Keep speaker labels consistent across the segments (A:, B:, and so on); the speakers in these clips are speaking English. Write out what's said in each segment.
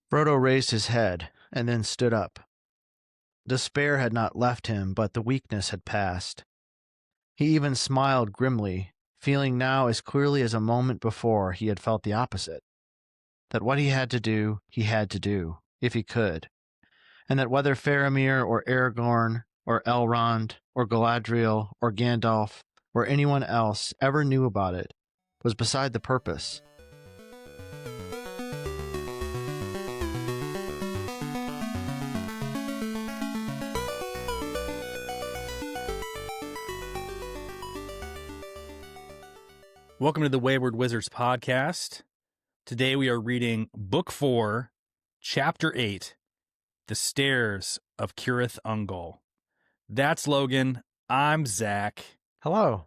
A: Frodo raised his head and then stood up. Despair had not left him, but the weakness had passed. He even smiled grimly, feeling now as clearly as a moment before he had felt the opposite. That what he had to do, if he could. And that whether Faramir or Aragorn or Elrond or Galadriel or Gandalf or anyone else ever knew about it was beside the purpose.
B: Welcome to the Wayward Wizards podcast. Today we are reading Book 4, Chapter 8, The Stairs of Cirith Ungol. That's Logan. I'm Zach.
A: Hello.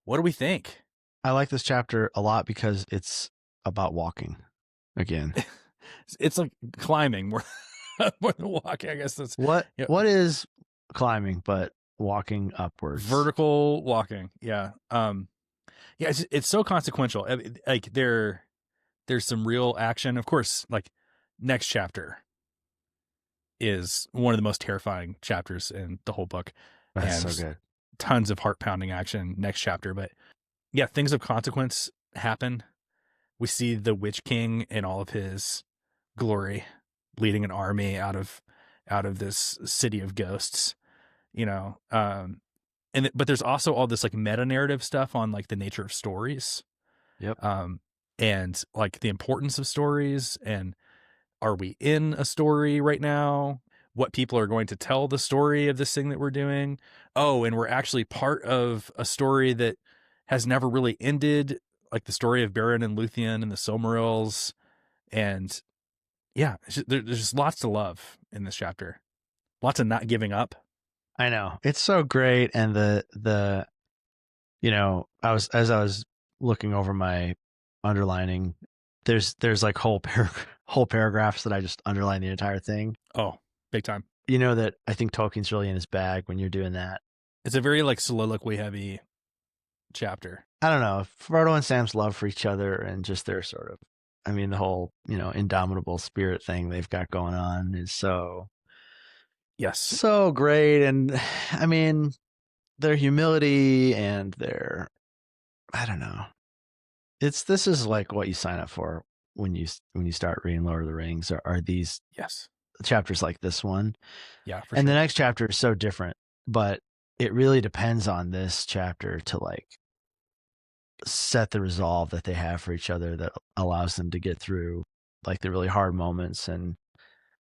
B: What do we think?
A: I like this chapter a lot because it's about walking again.
B: It's like climbing more, more than walking, I guess. That's
A: What is climbing but walking upwards?
B: Vertical walking. Yeah. Yeah, it's so consequential. Like there's some real action. Of course, like next chapter is one of the most terrifying chapters in the whole book.
A: That's
B: and
A: so good.
B: Tons of heart-pounding action next chapter. But yeah, things of consequence happen. We see the Witch King in all of his glory, leading an army out of this city of ghosts, you know. But there's also all this like meta narrative stuff on like the nature of stories.
A: Yep.
B: And like the importance of stories, and are we in a story right now? What people are going to tell the story of this thing that we're doing. Oh, and we're actually part of a story that has never really ended, like the story of Beren and Luthien and the Silmarils. And yeah, there's just lots to love in this chapter. Lots of not giving up.
A: I know. It's so great. And the you know, I was looking over my underlining, there's like whole paragraphs that I just underline the entire thing.
B: Oh, big time.
A: You know that I think Tolkien's really in his bag when you're doing that.
B: It's a very like soliloquy heavy chapter.
A: I don't know. Frodo and Sam's love for each other and just their sort of, I mean, the whole, indomitable spirit thing they've got going on is so great. And I mean, their humility and their, I don't know. This is like what you sign up for when you start reading Lord of the Rings are these chapters like this one.
B: Yeah.
A: For sure. The next chapter is so different, but it really depends on this chapter to like set the resolve that they have for each other that allows them to get through like the really hard moments. And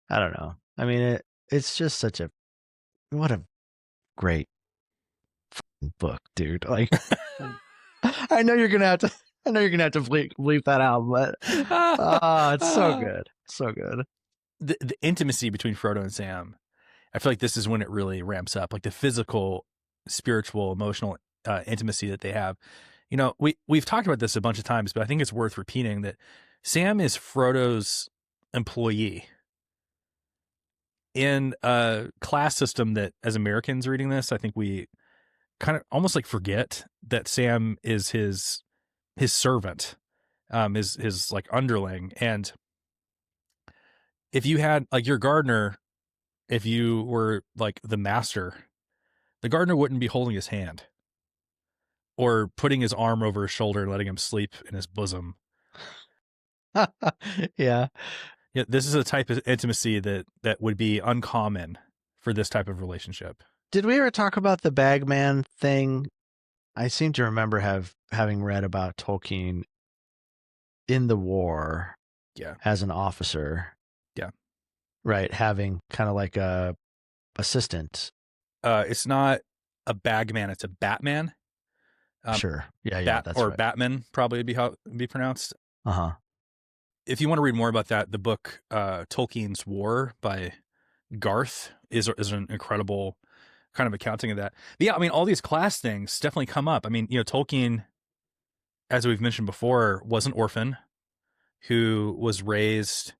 A: I don't know. I mean, it's just what a great book, dude. Like, I know you're gonna have to bleep that out, but it's so good, so good.
B: The intimacy between Frodo and Sam, I feel like this is when it really ramps up, like the physical, spiritual, emotional intimacy that they have. You know, we've talked about this a bunch of times, but I think it's worth repeating that Sam is Frodo's employee. In a class system that, as Americans reading this, I think we kind of almost like forget that Sam is his servant, his like underling. And if you had like your gardener, if you were like the master, the gardener wouldn't be holding his hand or putting his arm over his shoulder and letting him sleep in his bosom.
A: Yeah.
B: Yeah, this is a type of intimacy that would be uncommon for this type of relationship.
A: Did we ever talk about the bagman thing? I seem to remember having read about Tolkien in the war.
B: Yeah.
A: As an officer.
B: Yeah.
A: Right. Having kind of like a assistant.
B: It's not a bagman, it's a batman.
A: Sure. Yeah. That's
B: or
A: right.
B: Batman probably would be how it would be pronounced.
A: Uh-huh.
B: If you want to read more about that, the book Tolkien's War by Garth is an incredible kind of accounting of that. But yeah, I mean, all these class things definitely come up. I mean, Tolkien, as we've mentioned before, was an orphan who was raised,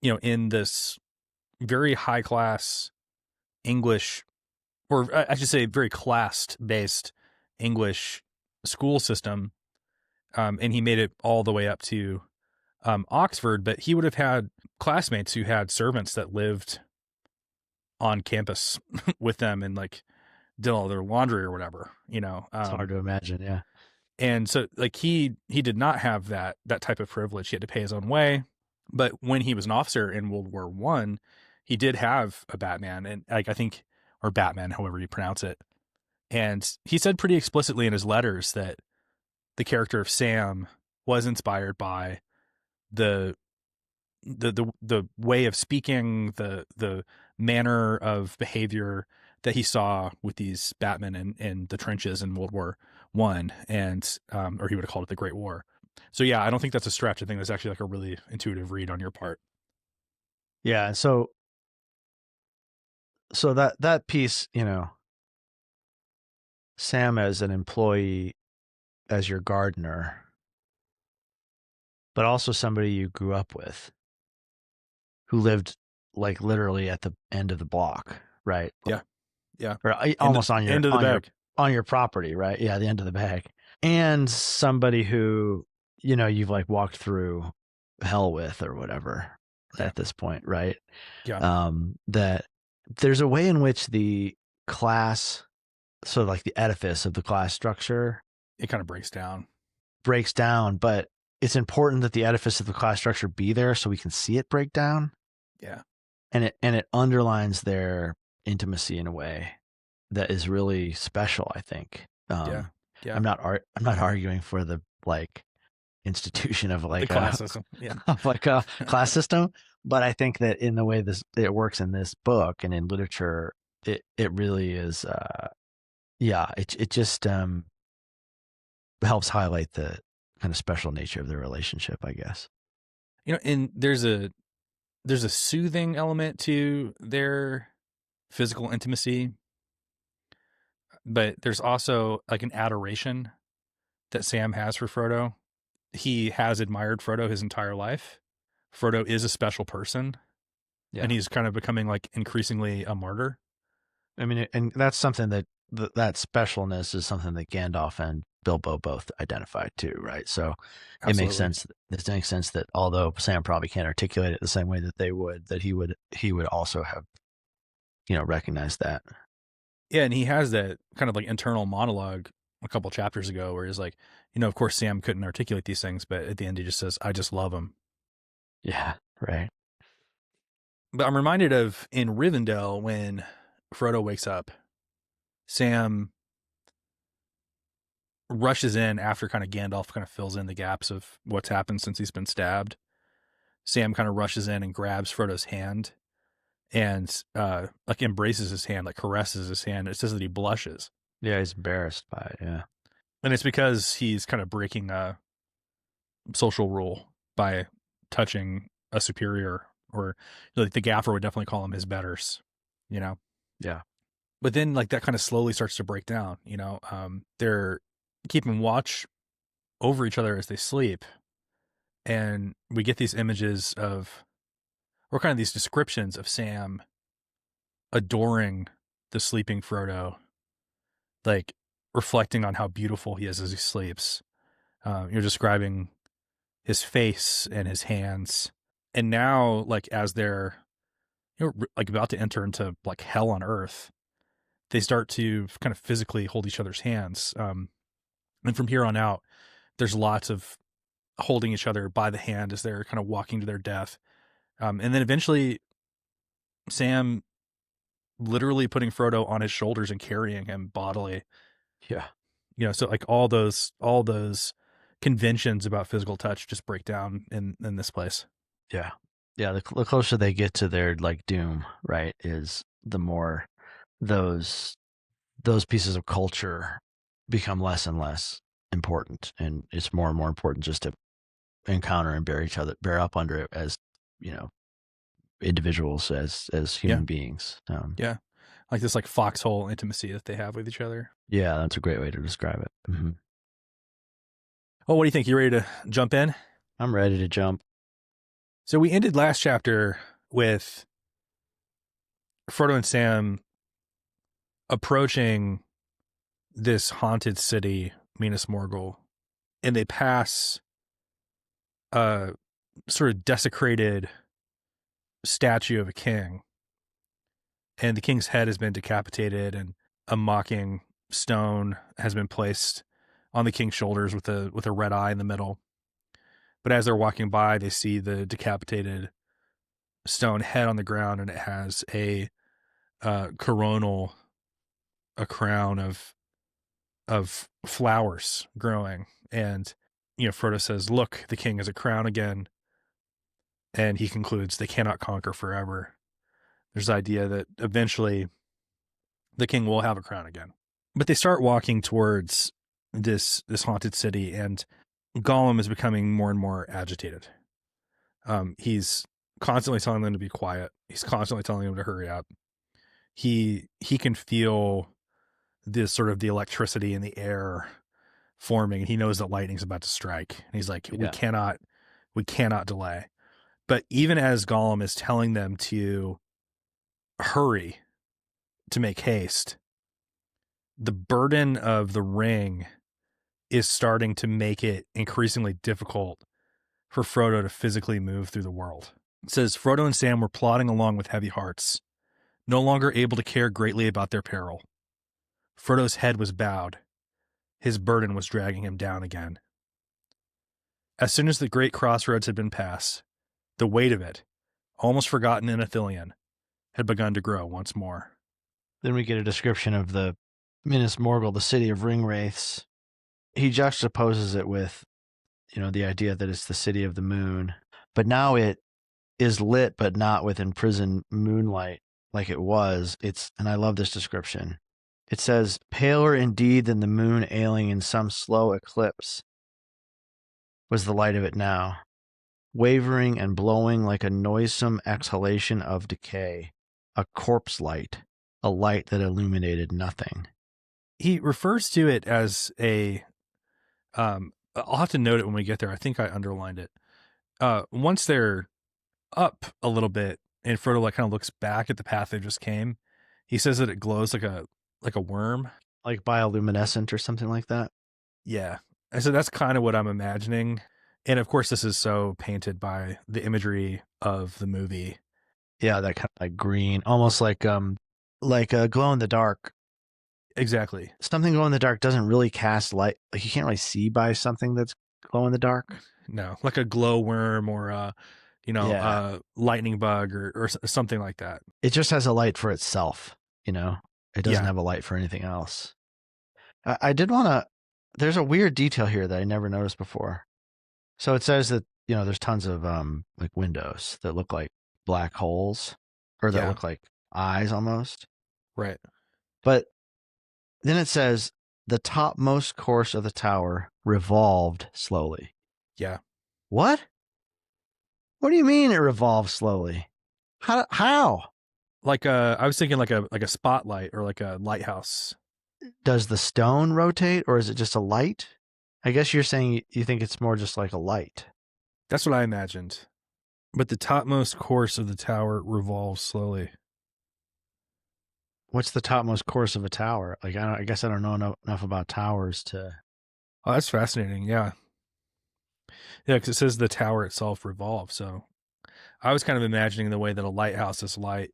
B: in this very high class English, or I should say very class-based English school system. And he made it all the way up to Oxford, but he would have had classmates who had servants that lived on campus with them and like did all their laundry or whatever, you know.
A: It's hard to imagine. Yeah.
B: And so like he did not have that type of privilege. He had to pay his own way. But when he was an officer in World War I, he did have a Batman, and like I think, or Batman, however you pronounce it. And he said pretty explicitly in his letters that the character of Sam was inspired by the the way of speaking, the manner of behavior that he saw with these Batmen in the trenches in World War I, and or he would have called it the Great War. So yeah, I don't think that's a stretch. I think that's actually like a really intuitive read on your part.
A: Yeah. So that piece, you know, Sam as an employee, as your gardener, but also somebody you grew up with, who lived like literally at the end of the block, right?
B: Yeah, yeah.
A: Or almost on your
B: end of the bag.
A: on your property, right? Yeah, the end of the bag. And somebody who, you know, you've like walked through hell with or whatever
B: Yeah.
A: at this point, right?
B: Yeah.
A: That there's a way in which the class, so like the edifice of the class structure,
B: It kind of breaks down.
A: but it's important that the edifice of the class structure be there so we can see it break down.
B: Yeah.
A: And it underlines their intimacy in a way that is really special, I think.
B: Yeah.
A: I'm not arguing for the like institution of like
B: The class system. Yeah.
A: of like a class system, but I think that in the way it works in this book and in literature, it really is. It just helps highlight the kind of special nature of their relationship, I guess.
B: You know, and there's a soothing element to their physical intimacy, but there's also like an adoration that Sam has for Frodo. He has admired Frodo his entire life. Frodo is a special person, and he's kind of becoming like increasingly a martyr.
A: I mean, and that's something that that specialness is something that Gandalf and Bilbo both identified too, right? So
B: Absolutely.
A: it makes sense. It makes sense that although Sam probably can't articulate it the same way that they would, that he would also have, you know, recognized that.
B: Yeah, and he has that kind of like internal monologue a couple chapters ago where he's like, you know, of course Sam couldn't articulate these things, but at the end he just says, "I just love him."
A: Yeah, right.
B: But I'm reminded of in Rivendell when Frodo wakes up, Sam rushes in after kind of Gandalf kind of fills in the gaps of what's happened since he's been stabbed. Sam kind of rushes in and grabs Frodo's hand and like embraces his hand, like caresses his hand. It says that he blushes.
A: Yeah, he's embarrassed by it. Yeah.
B: And it's because he's kind of breaking a social rule by touching a superior, or like the gaffer would definitely call him his betters, you know?
A: Yeah.
B: But then like that kind of slowly starts to break down, you know? They're keeping watch over each other as they sleep. And we get these images of, or kind of these descriptions of Sam adoring the sleeping Frodo, like reflecting on how beautiful he is as he sleeps. You're describing his face and his hands. And now, like, as they're, you know, like about to enter into like hell on earth, they start to kind of physically hold each other's hands. And from here on out, there's lots of holding each other by the hand as they're kind of walking to their death. And then eventually Sam literally putting Frodo on his shoulders and carrying him bodily.
A: Yeah.
B: You know, so like all those conventions about physical touch just break down in this place.
A: Yeah. Yeah. The closer they get to their like doom, right, is the more those pieces of culture become less and less important, and it's more and more important just to encounter and bear up under it as, you know, individuals, as human beings.
B: Yeah, like this like foxhole intimacy that they have with each other.
A: Yeah, that's a great way to describe it. Mm-hmm.
B: Oh, what do you think? You ready to jump in?
A: I'm ready to jump.
B: So we ended last chapter with Frodo and Sam approaching this haunted city, Minas Morgul, and they pass sort of desecrated statue of a king, and the king's head has been decapitated, and a mocking stone has been placed on the king's shoulders with a red eye in the middle. But as they're walking by, they see the decapitated stone head on the ground, and it has a coronal, a crown of flowers growing. And Frodo says, "Look, the king has a crown again." And he concludes they cannot conquer forever. There's the idea that eventually the king will have a crown again. But they start walking towards this haunted city, and Gollum is becoming more and more agitated. He's constantly telling them to be quiet. He's constantly telling them to hurry up. He can feel this sort of the electricity in the air forming, and he knows that lightning's about to strike. And he's like, we cannot delay. But even as Gollum is telling them to hurry, to make haste, the burden of the ring is starting to make it increasingly difficult for Frodo to physically move through the world. It says, Frodo and Sam were plodding along with heavy hearts, no longer able to care greatly about their peril. Frodo's head was bowed. His burden was dragging him down again. As soon as the great crossroads had been passed, the weight of it, almost forgotten in Ithilien, had begun to grow once more.
A: Then we get a description of the Minas Morgul, the city of ring wraiths. He juxtaposes it with, the idea that it's the city of the moon. But now it is lit, but not with imprisoned moonlight like it was. And I love this description. It says, paler indeed than the moon ailing in some slow eclipse was the light of it now, wavering and blowing like a noisome exhalation of decay, a corpse light, a light that illuminated nothing.
B: He refers to it as I'll have to note it when we get there. I think I underlined it. Once they're up a little bit and Frodo kind of looks back at the path they just came, he says that it glows like a worm.
A: Like bioluminescent or something like that?
B: Yeah. And so that's kind of what I'm imagining. And of course, this is so painted by the imagery of the movie.
A: Yeah, that kind of like green, almost like a glow in the dark.
B: Exactly.
A: Something glow in the dark doesn't really cast light. Like you can't really see by something that's glow in the dark.
B: No, like a glow worm or a lightning bug or something like that.
A: It just has a light for itself. It doesn't have a light for anything else. I did want to. There's a weird detail here that I never noticed before. So it says that there's tons of like windows that look like black holes, or that look like eyes almost.
B: Right.
A: But then it says the topmost course of the tower revolved slowly.
B: Yeah.
A: What? What do you mean it revolves slowly? How?
B: I was thinking like a spotlight or like a lighthouse.
A: Does the stone rotate, or is it just a light? I guess you're saying you think it's more just like a light.
B: That's what I imagined. But the topmost course of the tower revolves slowly.
A: What's the topmost course of a tower? Like, I guess I don't know enough about towers to.
B: Oh, that's fascinating. Yeah. Yeah, because it says the tower itself revolves. So I was kind of imagining the way that a lighthouse's light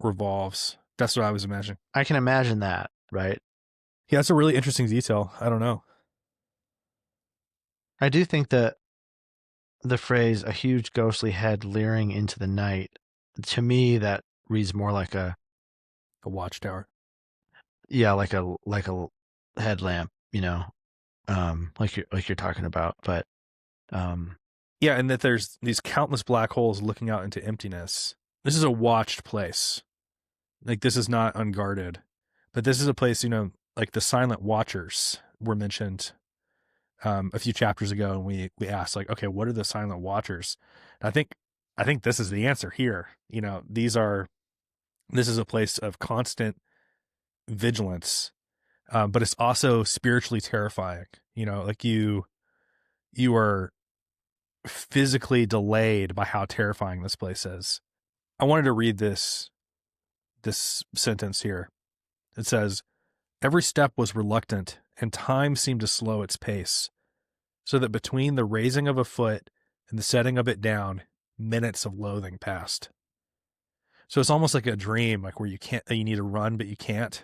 B: revolves. That's what I was imagining.
A: I can imagine that, right?
B: Yeah, that's a really interesting detail. I don't know.
A: I do think that the phrase "a huge ghostly head leering into the night," to me, that reads more like a
B: watchtower.
A: Yeah, like a headlamp, like you're talking about. But
B: yeah, and that there's these countless black holes looking out into emptiness. This is a watched place. Like, this is not unguarded, but this is a place, like the silent watchers were mentioned a few chapters ago, and we asked, like, okay, what are the silent watchers? And I think this is the answer here. This is a place of constant vigilance, but it's also spiritually terrifying. Like you are physically delayed by how terrifying this place is. I wanted to read this sentence here. It says, every step was reluctant, and time seemed to slow its pace, so that between the raising of a foot and the setting of it down, minutes of loathing passed. So it's almost like a dream, like where you need to run, but you can't.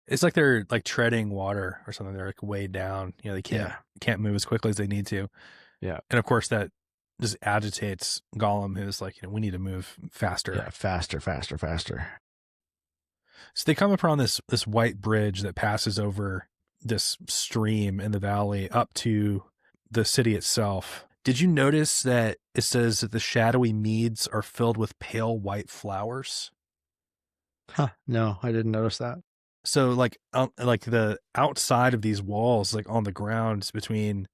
B: It's like they're like treading water or something. They're like way down. You know, they can't move as quickly as they need to.
A: Yeah.
B: And of course that just agitates Gollum, who's like, we need to move faster.
A: Yeah. Faster, faster, faster.
B: So they come upon this white bridge that passes over this stream in the valley up to the city itself. Did you notice that it says that the shadowy meads are filled with pale white flowers?
A: Huh. No, I didn't notice that.
B: So like the outside of these walls, like on the ground between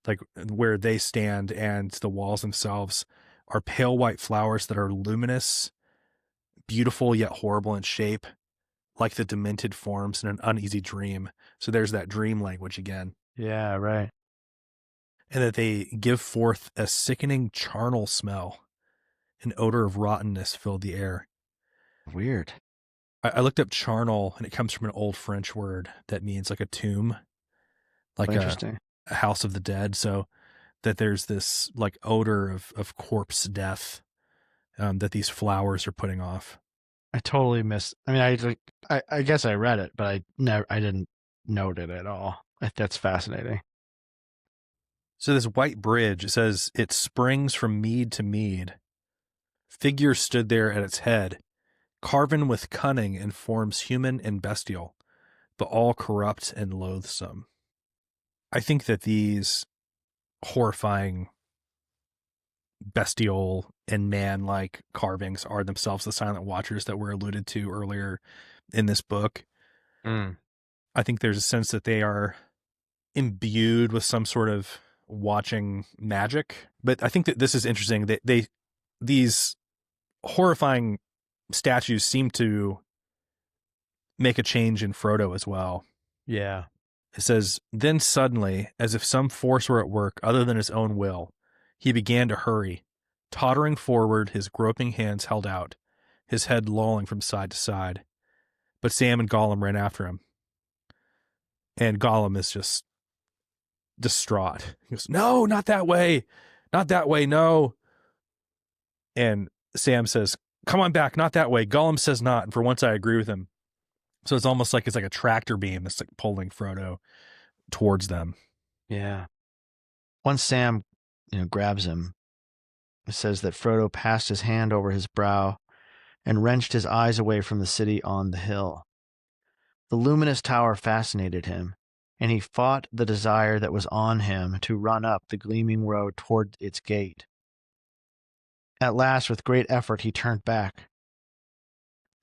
B: like where they stand and the walls themselves, are pale white flowers that are luminous, beautiful yet horrible in shape, like the demented forms in an uneasy dream. So there's that dream language again.
A: Yeah, right.
B: And that they give forth a sickening charnel smell. An odor of rottenness filled the air.
A: Weird.
B: I looked up charnel, and it comes from an old French word that means like a tomb, like
A: Interesting.
B: a house of the dead. So that there's this like odor of corpse death that these flowers are putting off.
A: I totally missed. I mean, I guess I read it, but I didn't note it at all. That's fascinating.
B: So this white bridge, it says it springs from mead to mead. Figures stood there at its head, carven with cunning in forms human and bestial, but all corrupt and loathsome. I think that these horrifying, bestial, and man-like carvings are themselves the Silent Watchers that were alluded to earlier in this book. I think there's a sense that they are imbued with some sort of watching magic. But I think that this is interesting. That these horrifying statues seem to make a change in Frodo as well.
A: Yeah.
B: It says, then suddenly, as if some force were at work other than his own will, he began to hurry, tottering forward, his groping hands held out, his head lolling from side to side. But Sam and Gollum ran after him. And Gollum is just distraught. He goes, no, not that way. Not that way, no. And Sam says, come on back, not that way. Gollum says not, and for once I agree with him. So it's almost like it's like a tractor beam that's like pulling Frodo towards them.
A: Yeah. Once Sam, grabs him, it says that Frodo passed his hand over his brow and wrenched his eyes away from the city on the hill. The luminous tower fascinated him, and he fought the desire that was on him to run up the gleaming road toward its gate. At last, with great effort, he turned back.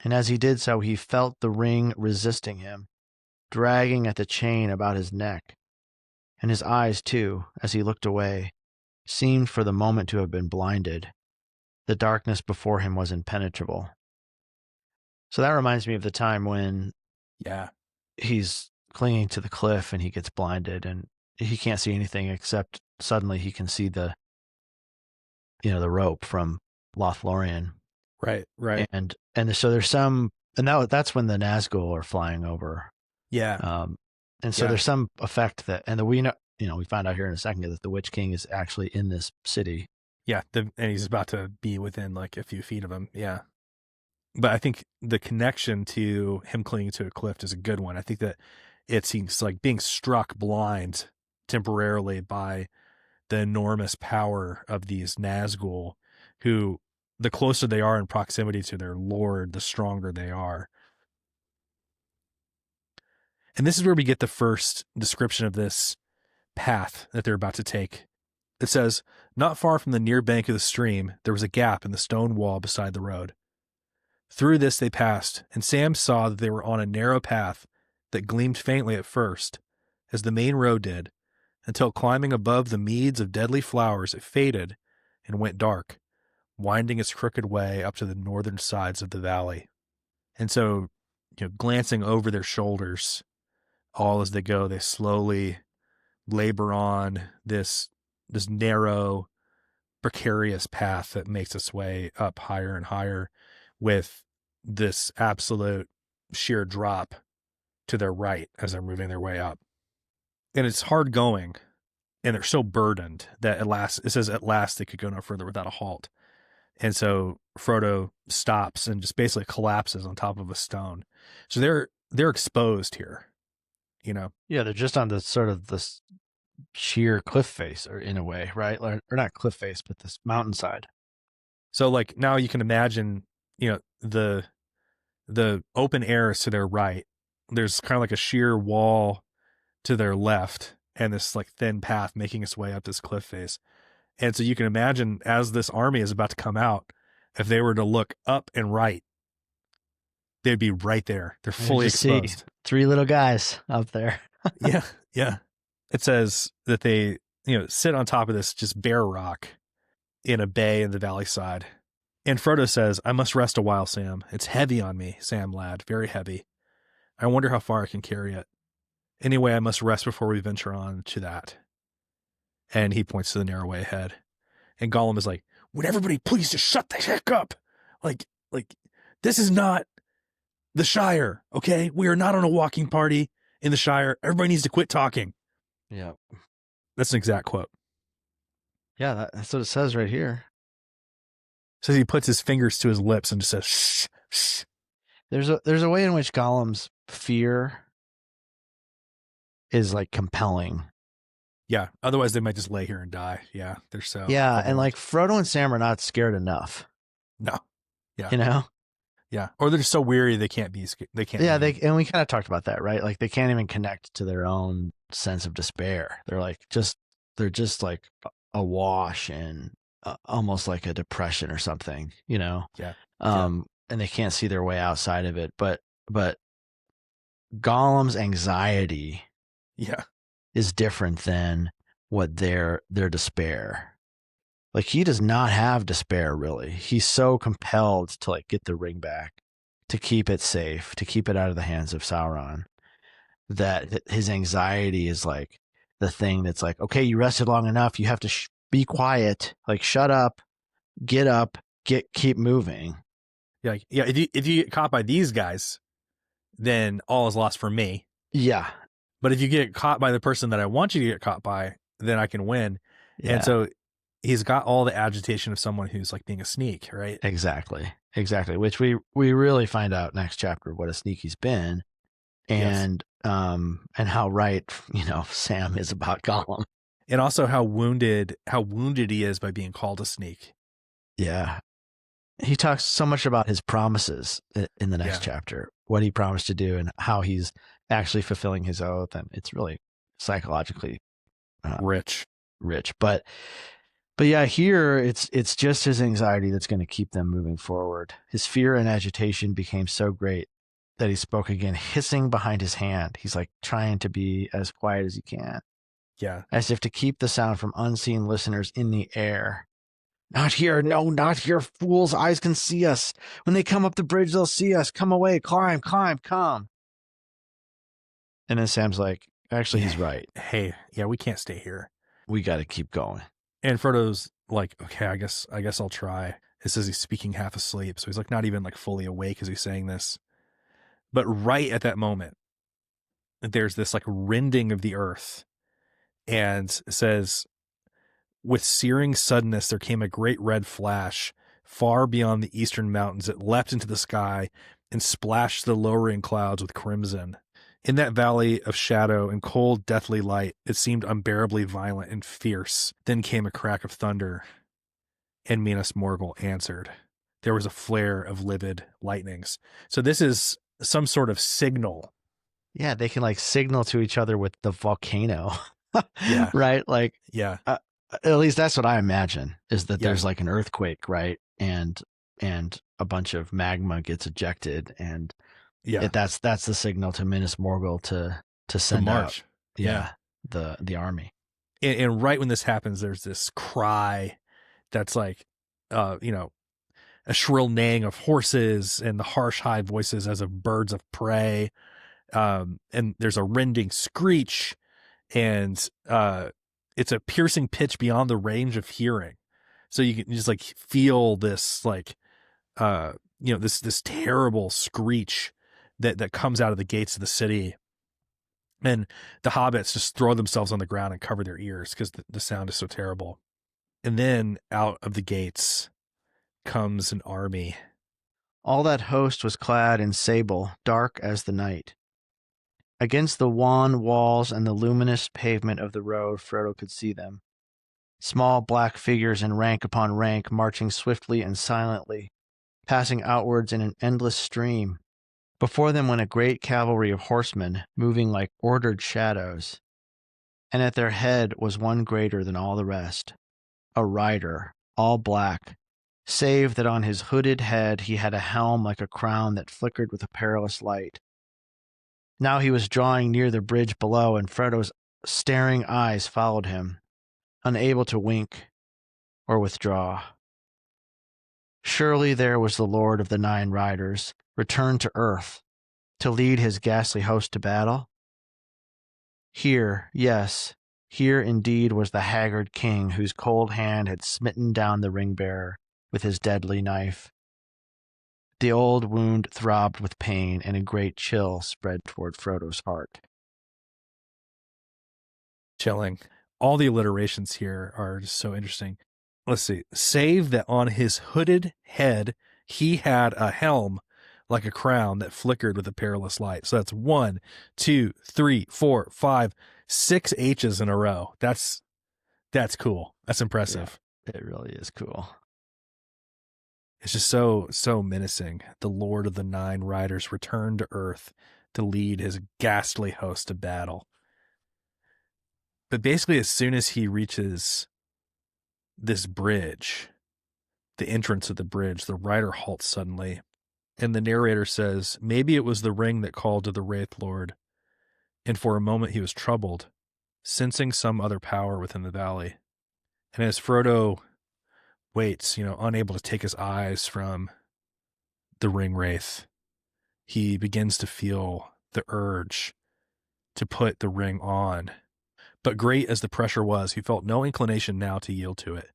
A: And as he did so, he felt the ring resisting him, dragging at the chain about his neck. And his eyes, too, as he looked away, seemed for the moment to have been blinded. The darkness before him was impenetrable. So that reminds me of the time when he's clinging to the cliff and he gets blinded and he can't see anything except suddenly he can see the rope from Lothlorien.
B: Right.
A: And so there's some, and that's when the Nazgul are flying over.
B: Yeah.
A: And so there's some effect that, and we find out here in a second that the Witch King is actually in this city.
B: Yeah. And he's about to be within like a few feet of him. Yeah. But I think the connection to him clinging to a cliff is a good one. I think that it seems like being struck blind temporarily by the enormous power of these Nazgul, who the closer they are in proximity to their lord, the stronger they are. And this is where we get the first description of this path that they're about to take. It says, not far from the near bank of the stream, there was a gap in the stone wall beside the road. Through this they passed, and Sam saw that they were on a narrow path that gleamed faintly at first, as the main road did, until climbing above the meads of deadly flowers it faded and went dark, winding its crooked way up to the northern sides of the valley. And so, glancing over their shoulders, all as they go, they slowly labor on this narrow, precarious path that makes its way up higher and higher, with this absolute sheer drop to their right as they're moving their way up. And it's hard going, and they're so burdened that at last they could go no further without a halt. And so Frodo stops and just basically collapses on top of a stone. So they're exposed here, you know.
A: Yeah, they're just on the sort of this sheer cliff face, or in a way, right? Or not cliff face, but this mountainside.
B: So like now you can imagine, you know, the open air is to their right. There's kind of like a sheer wall to their left, and this like thin path making its way up this cliff face. And so you can imagine as this army is about to come out, if they were to look up and right, they'd be right there. They're fully exposed.
A: See 3 little guys up there.
B: Yeah. Yeah. It says that they, you know, sit on top of this just bare rock in a bay in the valley side. And Frodo says, I must rest a while, Sam. It's heavy on me, Sam lad, very heavy. I wonder how far I can carry it. Anyway, I must rest before we venture on to that. And he points to the narrow way ahead. And Gollum is like, would everybody please just shut the heck up? Like, this is not the Shire, okay? We are not on a walking party in the Shire. Everybody needs to quit talking.
A: Yeah.
B: That's an exact quote.
A: Yeah, that's what it says right here.
B: Says he puts his fingers to his lips and just says, shh, shh.
A: There's a way in which Gollum's fear is like compelling.
B: Yeah. Otherwise they might just lay here and die. Yeah. They're so.
A: Yeah. And like Frodo and Sam are not scared enough.
B: No. Yeah.
A: You know?
B: Yeah. Or they're just so weary they can't be. They can't.
A: Yeah. And we kind of talked about that, right? Like they can't even connect to their own sense of despair. They're just like awash in almost like a depression or something, you know?
B: Yeah.
A: And they can't see their way outside of it. But Gollum's anxiety is different than what their despair. Like he does not have despair really. He's so compelled to like get the ring back, to keep it safe, to keep it out of the hands of Sauron, that his anxiety is like the thing that's like, okay, you rested long enough. You have to be quiet, like shut up, get up, keep moving.
B: Yeah. Yeah. If you get caught by these guys, then all is lost for me.
A: Yeah.
B: But if you get caught by the person that I want you to get caught by, then I can win. Yeah. And so he's got all the agitation of someone who's like being a sneak, right?
A: Exactly. Which we really find out next chapter what a sneak he's been, and how right, you know, Sam is about Gollum,
B: and also how wounded he is by being called a sneak.
A: Yeah. He talks so much about his promises in the next chapter, what he promised to do and how he's actually fulfilling his oath. And it's really psychologically
B: rich.
A: But yeah, here it's just his anxiety that's going to keep them moving forward. His fear and agitation became so great that he spoke again, hissing behind his hand. He's like trying to be as quiet as he can.
B: Yeah.
A: As if to keep the sound from unseen listeners in the air. Not here. No, not here. Fools' eyes can see us. When they come up the bridge, they'll see us. Come away. Climb. And then Sam's like, actually, he's right.
B: Hey, yeah, we can't stay here.
A: We got to keep going.
B: And Frodo's like, okay, I guess I'll try. It says he's speaking half asleep. So he's like not even like fully awake as he's saying this. But right at that moment, there's this like rending of the earth. And it says, with searing suddenness, there came a great red flash far beyond the eastern mountains. It leapt into the sky and splashed the lowering clouds with crimson. In that valley of shadow and cold, deathly light, it seemed unbearably violent and fierce. Then came a crack of thunder, and Minas Morgul answered. There was a flare of livid lightnings. So this is some sort of signal.
A: Yeah, they can like signal to each other with the volcano.
B: Yeah.
A: Right? Like,
B: yeah.
A: At least that's what I imagine, is that there's like an earthquake, right? And a bunch of magma gets ejected, and that's the signal to Minas Morgul to send
B: march.
A: The army.
B: And right when this happens, there's this cry that's like, you know, a shrill neighing of horses and the harsh high voices as of birds of prey. And there's a rending screech, and it's a piercing pitch beyond the range of hearing. So you can just like feel this like, you know, this terrible screech that comes out of the gates of the city. And the hobbits just throw themselves on the ground and cover their ears because the sound is so terrible. And then out of the gates comes an army.
A: All that host was clad in sable, dark as the night. Against the wan walls and the luminous pavement of the road, Frodo could see them. Small black figures in rank upon rank, marching swiftly and silently, passing outwards in an endless stream. Before them went a great cavalry of horsemen, moving like ordered shadows. And at their head was one greater than all the rest, a rider, all black, save that on his hooded head he had a helm like a crown that flickered with a perilous light. Now he was drawing near the bridge below, and Frodo's staring eyes followed him, unable to wink or withdraw. Surely there was the Lord of the Nine Riders, returned to earth, to lead his ghastly host to battle. Here, yes, here indeed was the haggard king whose cold hand had smitten down the ring-bearer with his deadly knife. The old wound throbbed with pain, and a great chill spread toward Frodo's heart.
B: Chilling. All the alliterations here are just so interesting. Let's see. Save that on his hooded head he had a helm like a crown that flickered with a perilous light. So that's 1, 2, 3, 4, 5, 6 H's in a row. That's cool. That's impressive.
A: Yeah, it really is cool.
B: It's just so menacing. The Lord of the Nine Riders returned to Earth to lead his ghastly host to battle. But basically, as soon as he reaches this bridge, the entrance of the bridge, the rider halts suddenly, and the narrator says, maybe it was the ring that called to the Wraith Lord, and for a moment he was troubled, sensing some other power within the valley. And as Frodo waits, unable to take his eyes from the ring wraith, he begins to feel the urge to put the ring on. But great as the pressure was, he felt no inclination now to yield to it.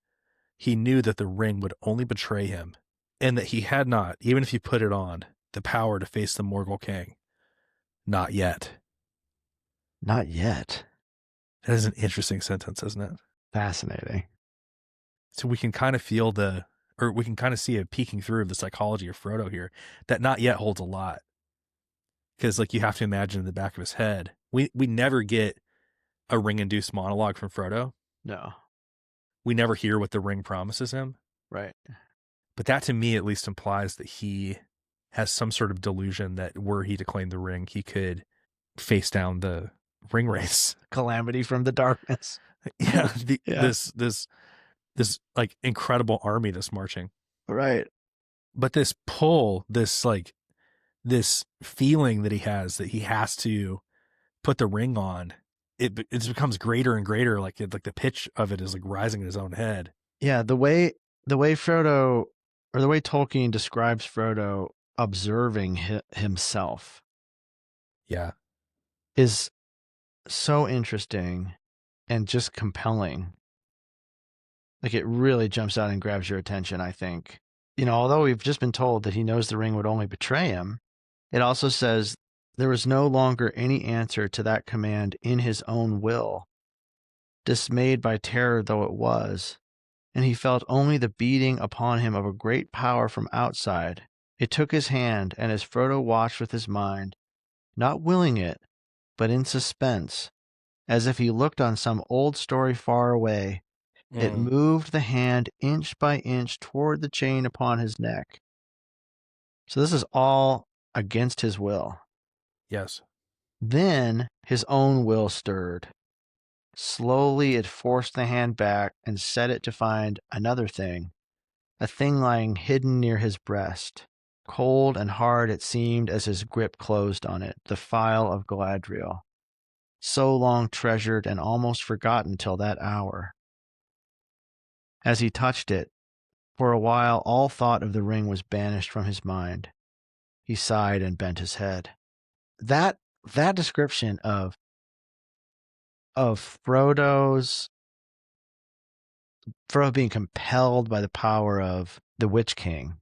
B: He knew that the ring would only betray him, and that he had not, even if he put it on, the power to face the Morgul King. Not yet.
A: Not yet.
B: That is an interesting sentence, isn't it?
A: Fascinating.
B: So we can kind of feel we can kind of see a peeking through of the psychology of Frodo here, that not yet holds a lot. Because you have to imagine in the back of his head, we never get a ring-induced monologue from Frodo.
A: No.
B: We never hear what the ring promises him.
A: Right.
B: But that to me at least implies that he has some sort of delusion that were he to claim the ring, he could face down the ring race.
A: Calamity from the darkness.
B: Yeah. This incredible army that's marching.
A: Right.
B: But this pull, this feeling that he has that he has to put the ring on, it becomes greater and greater. Like the pitch of it is rising in his own head.
A: Yeah. The way Frodo, or the way Tolkien describes Frodo observing himself.
B: Yeah.
A: Is so interesting and just compelling. It really jumps out and grabs your attention, I think. Although we've just been told that he knows the ring would only betray him, it also says there was no longer any answer to that command in his own will, dismayed by terror though it was, and he felt only the beating upon him of a great power from outside. It took his hand, and as Frodo watched with his mind, not willing it, but in suspense, as if he looked on some old story far away, it moved the hand inch by inch toward the chain upon his neck. So this is all against his will.
B: Yes.
A: Then his own will stirred. Slowly it forced the hand back and set it to find another thing, a thing lying hidden near his breast. Cold and hard it seemed as his grip closed on it, the phial of Galadriel, so long treasured and almost forgotten till that hour. As he touched it, for a while all thought of the ring was banished from his mind. He sighed and bent his head. That description of Frodo being compelled by the power of the Witch King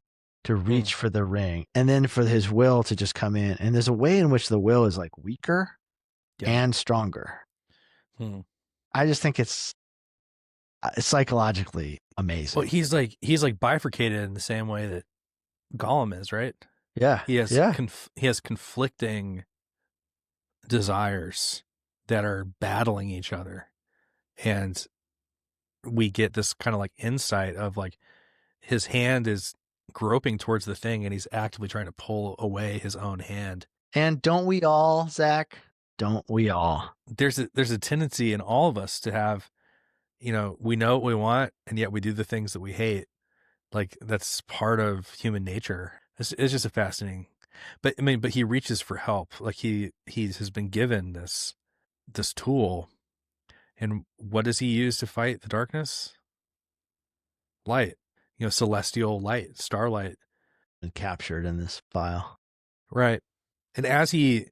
A: to reach for the ring, and then for his will to just come in. And there's a way in which the will is weaker.
B: Yeah.
A: and stronger. I just think it's psychologically amazing.
B: Well, he's like bifurcated in the same way that Gollum is, right?
A: Yeah.
B: He has
A: Yeah.
B: he has conflicting desires that are battling each other, and we get this kind of like insight of like his hand is groping towards the thing, and he's actively trying to pull away his own hand.
A: And don't we all, Zach? Don't we all?
B: There's a tendency in all of us to have, we know what we want, and yet we do the things that we hate. Like that's part of human nature. It's just a fascinating. But I mean, but he reaches for help. Like he has been given this tool, and what does he use to fight the darkness? Light, celestial light, starlight,
A: And captured in this file,
B: right? And as he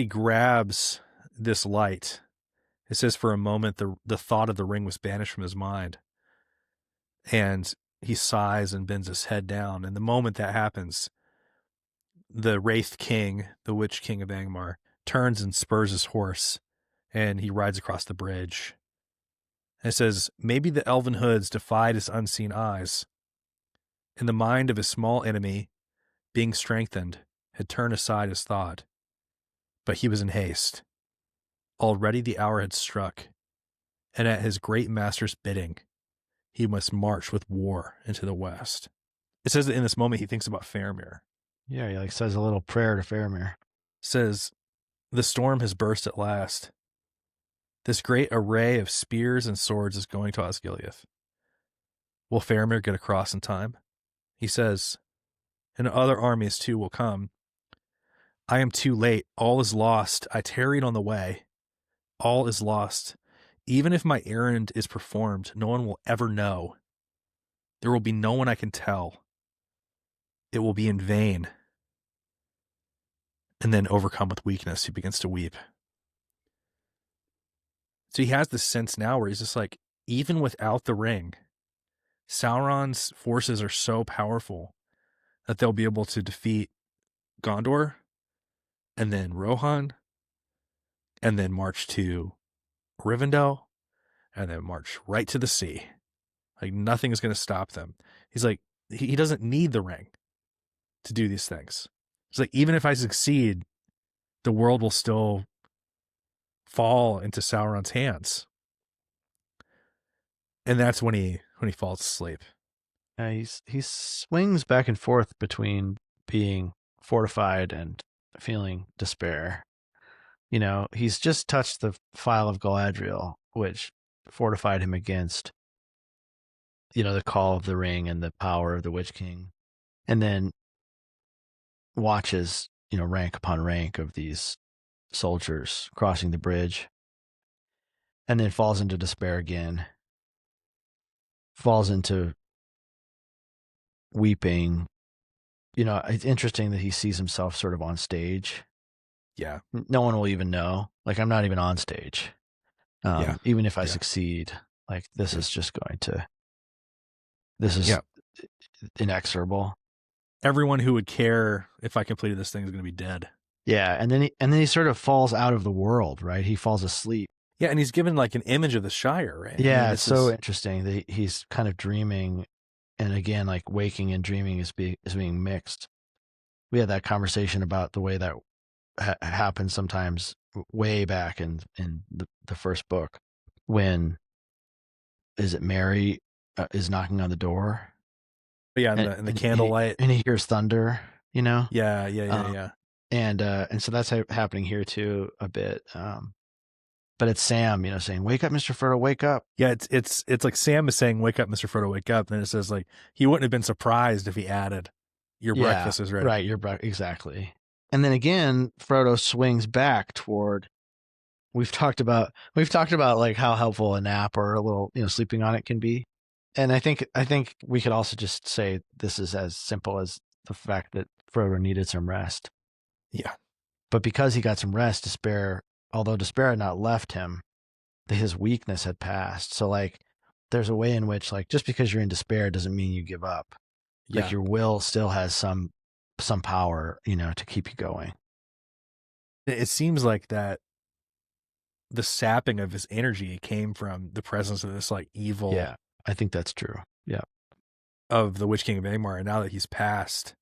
B: grabs this light, it says for a moment the thought of the ring was banished from his mind, and he sighs and bends his head down. And the moment that happens, the Wraith King, the Witch King of Angmar, turns and spurs his horse, and he rides across the bridge. And it says, maybe the elven hoods defied his unseen eyes, and the mind of his small enemy, being strengthened, had turned aside his thought. But he was in haste. Already the hour had struck, and at his great master's bidding, he must march with war into the west. It says that in this moment he thinks about Faramir.
A: Yeah, he like says a little prayer to Faramir.
B: Says, the storm has burst at last. This great array of spears and swords is going to Osgiliath. Will Faramir get across in time? He says, and other armies too will come. I am too late. All is lost. I tarried on the way. All is lost. Even if my errand is performed, no one will ever know. There will be no one I can tell. It will be in vain. And then, overcome with weakness, he begins to weep. So he has this sense now where he's just like, even without the ring, Sauron's forces are so powerful that they'll be able to defeat Gondor, and then Rohan, and then march to Rivendell, and then march right to the sea. Like nothing is going to stop them. He's like, he doesn't need the ring to do these things. It's like, even if I succeed, the world will still fall into Sauron's hands. And that's when he falls asleep.
A: He swings back and forth between being fortified and feeling despair. He's just touched the file of Galadriel, which fortified him against, the call of the ring and the power of the Witch King. And then watches, rank upon rank of these soldiers crossing the bridge. And then falls into despair again. Falls into weeping. It's interesting that he sees himself sort of on stage.
B: Yeah.
A: No one will even know. Like, I'm not even on stage. Even if I succeed, like, this is inexorable.
B: Everyone who would care if I completed this thing is going to be dead.
A: Yeah. And then he sort of falls out of the world, right? He falls asleep.
B: Yeah. And he's given like an image of the Shire, right?
A: Yeah. It's so interesting that he's kind of dreaming. And again, like waking and dreaming is being mixed. We had that conversation about the way that happens sometimes way back in the first book, when is it Mary is knocking on the door?
B: Yeah, and the candlelight,
A: and he hears thunder.
B: Yeah.
A: And so that's happening here too a bit. But it's Sam, saying, "Wake up, Mr. Frodo, wake up."
B: Yeah, it's like Sam is saying, "Wake up, Mr. Frodo, wake up." And it says like he wouldn't have been surprised if he added, "Your breakfast is ready."
A: Right, exactly. And then again, Frodo swings back toward. We've talked about like how helpful a nap or a little sleeping on it can be, and I think we could also just say this is as simple as the fact that Frodo needed some rest.
B: Yeah,
A: but because he got some rest, although despair had not left him, his weakness had passed. So like, there's a way in which like just because you're in despair doesn't mean you give up.
B: Yeah.
A: Like your will still has some power, to keep you going.
B: It seems like that the sapping of his energy came from the presence of this like evil
A: Yeah, I think that's true. Yeah.
B: of the Witch King of Angmar. And now that he's passed,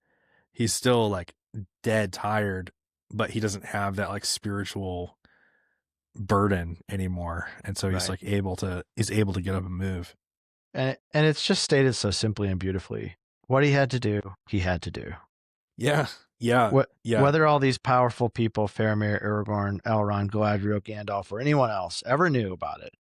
B: he's still like dead tired, but he doesn't have that like spiritual burden anymore. And so he's
A: Right.
B: like able to get up and move.
A: And it's just stated so simply and beautifully. What he had to do, he had to do.
B: Yeah. Yeah. Yeah.
A: Whether all these powerful people, Faramir, Aragorn, Elrond, Galadriel, Gandalf, or anyone else ever knew about it,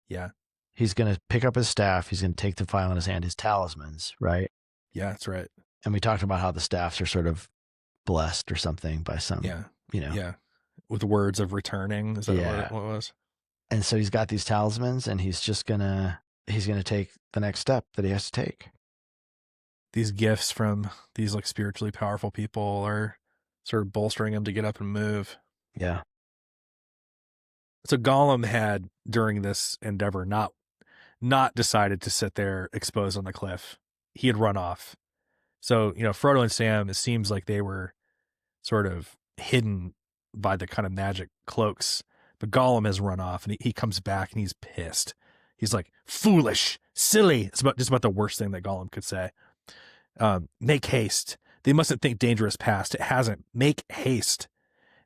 B: Yeah.
A: he's going to pick up his staff. He's going to take the file in his hand, his talismans, right?
B: Yeah, that's right.
A: And we talked about how the staffs are sort of blessed or something by some,
B: Yeah.
A: you know.
B: Yeah. With words of returning. Is that what it was?
A: And so he's got these talismans, and he's gonna take the next step that he has to take.
B: These gifts from these like spiritually powerful people are sort of bolstering him to get up and move.
A: Yeah.
B: So Gollum had during this endeavor not decided to sit there exposed on the cliff. He had run off. So, Frodo and Sam, it seems like they were sort of hidden by the kind of magic cloaks. But Gollum has run off, and he comes back and he's pissed. He's like, foolish, silly. It's just about the worst thing that Gollum could say. Make haste. They mustn't think danger has passed. It hasn't. Make haste.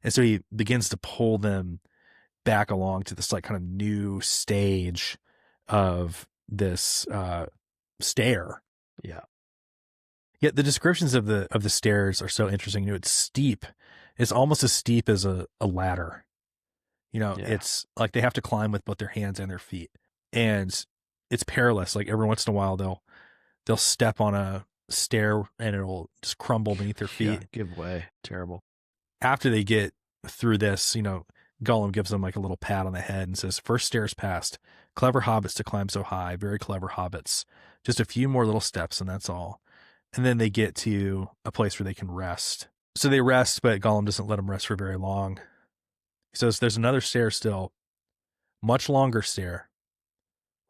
B: And so he begins to pull them back along to this like kind of new stage of this stair.
A: Yeah.
B: Yet the descriptions of the stairs are so interesting. It's steep. It's almost as steep as a ladder. It's like they have to climb with both their hands and their feet. And it's perilous. Like every once in a while they'll step on a stair and it'll just crumble beneath their feet.
A: Yeah, give way. Terrible.
B: After they get through this, Gollum gives them like a little pat on the head and says, first stairs passed. Clever hobbits to climb so high. Very clever hobbits. Just a few more little steps and that's all. And then they get to a place where they can rest. So they rest, but Gollum doesn't let them rest for very long. He says, there's another stair still. Much longer stair.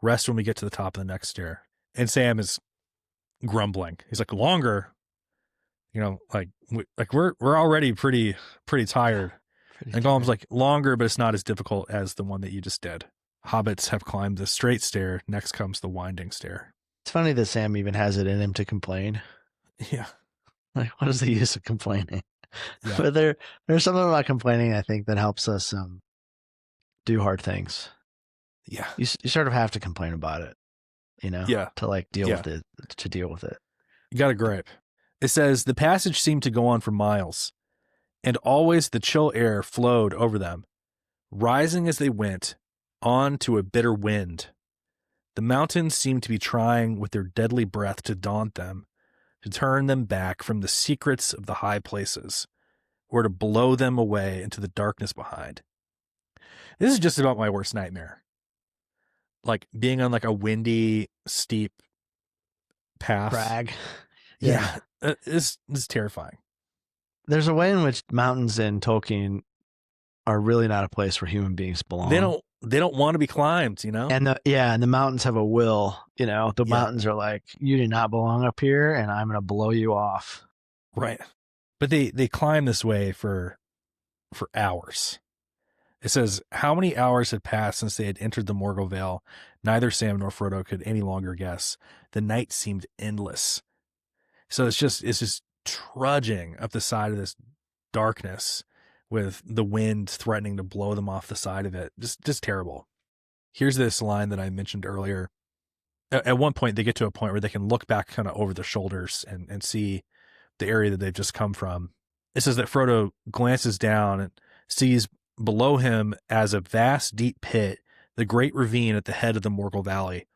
B: Rest when we get to the top of the next stair. And Sam is grumbling. He's like, longer? We're already pretty tired. And Gollum's like, longer, but it's not as difficult as the one that you just did. Hobbits have climbed the straight stair. Next comes the winding stair.
A: It's funny that Sam even has it in him to complain.
B: Yeah.
A: Like, what is the use of complaining?
B: Yeah.
A: But there's something about complaining, I think, that helps us do hard things.
B: Yeah.
A: You sort of have to complain about it,
B: Yeah.
A: to like deal with it, to deal with it.
B: You got a gripe. It says, the passage seemed to go on for miles, and always the chill air flowed over them, rising as they went on to a bitter wind. The mountains seemed to be trying with their deadly breath to daunt them, to turn them back from the secrets of the high places, or to blow them away into the darkness behind. This is just about my worst nightmare. Like being on like a windy, steep path.
A: Brag.
B: Yeah. This is terrifying.
A: There's a way in which mountains in Tolkien are really not a place where human beings belong.
B: They don't want to be climbed,
A: And the mountains have a will, the mountains are like, you do not belong up here and I'm going to blow you off.
B: Right. But they climb this way for hours. It says, how many hours had passed since they had entered the Morgul Vale? Neither Sam nor Frodo could any longer guess. The night seemed endless. So it's just trudging up the side of this darkness with the wind threatening to blow them off the side of it. Just terrible. Here's this line that I mentioned earlier. At one point, they get to a point where they can look back kind of over their shoulders and see the area that they've just come from. It says that Frodo glances down and sees below him as a vast, deep pit, the great ravine at the head of the Morgul Valley.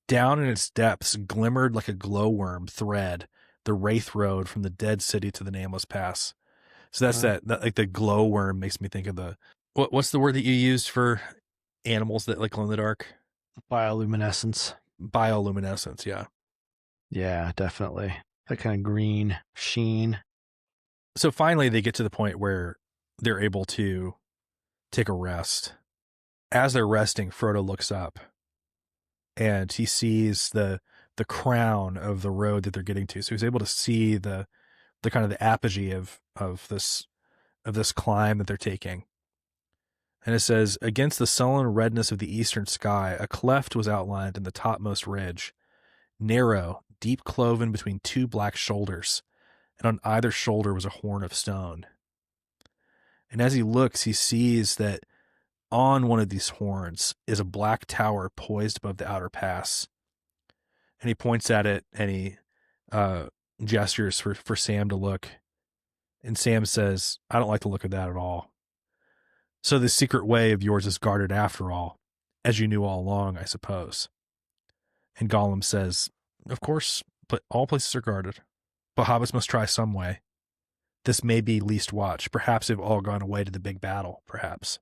B: Down in its depths glimmered like a glowworm thread the Wraith Road from the Dead City to the Nameless Pass. So that's that like the glowworm makes me think of what's the word that you used for animals that like glow in the dark?
A: Bioluminescence.
B: Bioluminescence, yeah.
A: Yeah, definitely. That kind of green sheen.
B: So finally they get to the point where they're able to take a rest. As they're resting, Frodo looks up and he sees the crown of the road that they're getting to. So he's able to see the kind of the apogee of this of this climb that they're taking. And it says, against the sullen redness of the eastern sky, a cleft was outlined in the topmost ridge, narrow, deep cloven between two black shoulders, and on either shoulder was a horn of stone. And as he looks, he sees that on one of these horns is a black tower poised above the outer pass. And he points at it and he gestures for Sam to look. And Sam says, I don't like the look of that at all. So this secret way of yours is guarded after all, as you knew all along, I suppose. And Gollum says, of course, but all places are guarded. But hobbits must try some way. This may be least watch. Perhaps they've all gone away to the big battle, perhaps.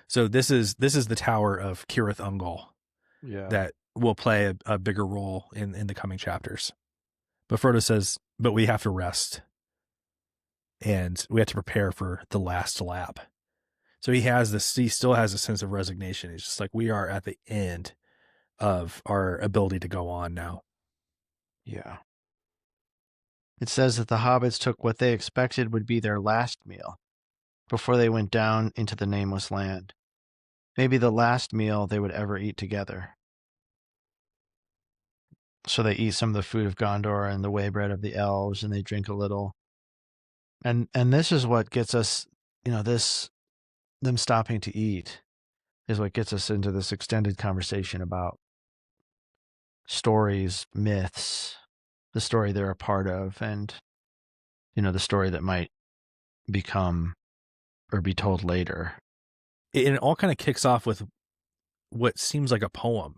B: So this is the tower of Cirith Ungol that will play a bigger role in the coming chapters. But Frodo says, but we have to rest. And we have to prepare for the last lap. So he still has a sense of resignation. He's just like, we are at the end of our ability to go on now.
A: Yeah. It says that the hobbits took what they expected would be their last meal before they went down into the nameless land. Maybe the last meal they would ever eat together. So they eat some of the food of Gondor and the way bread of the elves, and they drink a little. And this is what gets us, them stopping to eat is what gets us into this extended conversation about stories, myths, the story they're a part of, and, the story that might become or be told later.
B: And it all kind of kicks off with what seems like a poem.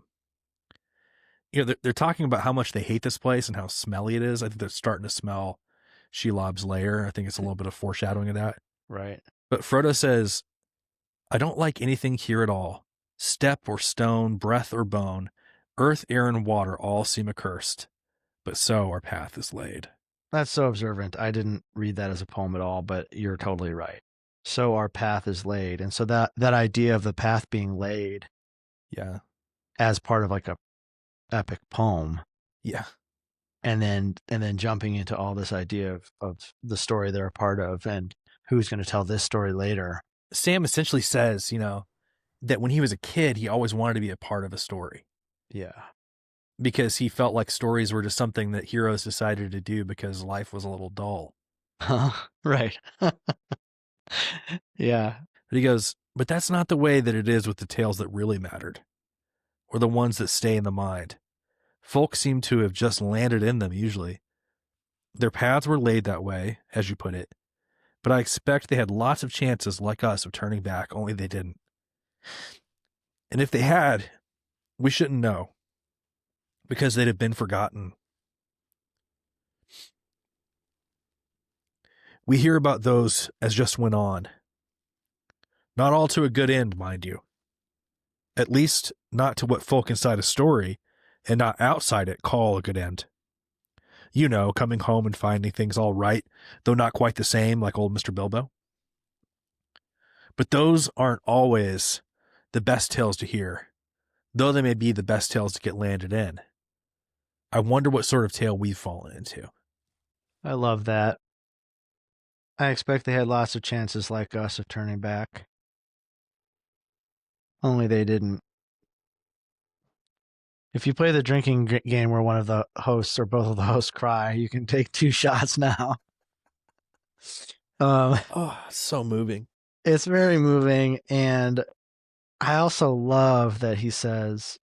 B: They're talking about how much they hate this place and how smelly it is. I think they're starting to smell Shelob's lair. I think it's a little bit of foreshadowing of that.
A: Right.
B: But Frodo says, I don't like anything here at all. Step or stone, breath or bone, earth, air, and water all seem accursed. But so our path is laid.
A: That's so observant. I didn't read that as a poem at all, but you're totally right. So our path is laid. And so that idea of the path being laid, as part of like a epic poem, and then jumping into all this idea of the story they're a part of and who's going to tell this story later.
B: Sam essentially says, that when he was a kid, he always wanted to be a part of a story.
A: Yeah.
B: Because he felt like stories were just something that heroes decided to do because life was a little dull.
A: Right. Yeah.
B: But he goes, but that's not the way that it is with the tales that really mattered, or the ones that stay in the mind. Folk seem to have just landed in them usually. Their paths were laid that way, as you put it, but I expect they had lots of chances like us of turning back, only they didn't. And if they had, we shouldn't know, because they'd have been forgotten. We hear about those as just went on. Not all to a good end, mind you. At least not to what folk inside a story, and not outside it, call a good end. Coming home and finding things all right, though not quite the same like old Mr. Bilbo. But those aren't always the best tales to hear, though they may be the best tales to get landed in. I wonder what sort of tale we've fallen into.
A: I love that. I expect they had lots of chances like us of turning back. Only they didn't. If you play the drinking game where one of the hosts or both of the hosts cry, you can take 2 shots now.
B: It's so moving.
A: It's very moving. And I also love that he says,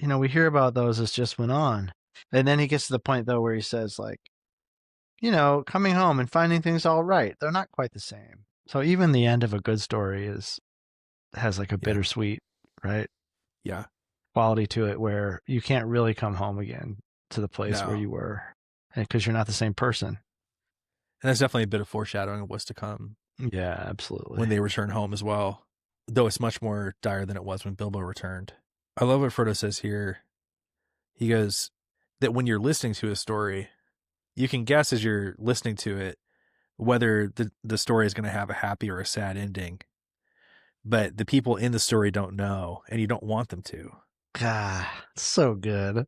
A: we hear about those as just went on. And then he gets to the point, though, where he says, coming home and finding things all right. They're not quite the same. So even the end of a good story has like a bittersweet, right?
B: Yeah.
A: Quality to it where you can't really come home again to the place where you were because you're not the same person.
B: And that's definitely a bit of foreshadowing of what's to come.
A: Yeah, absolutely.
B: When they return home as well, though it's much more dire than it was when Bilbo returned. I love what Frodo says here. He goes that when you're listening to a story, you can guess as you're listening to it whether the story is going to have a happy or a sad ending. But the people in the story don't know, and you don't want them to.
A: God, so good.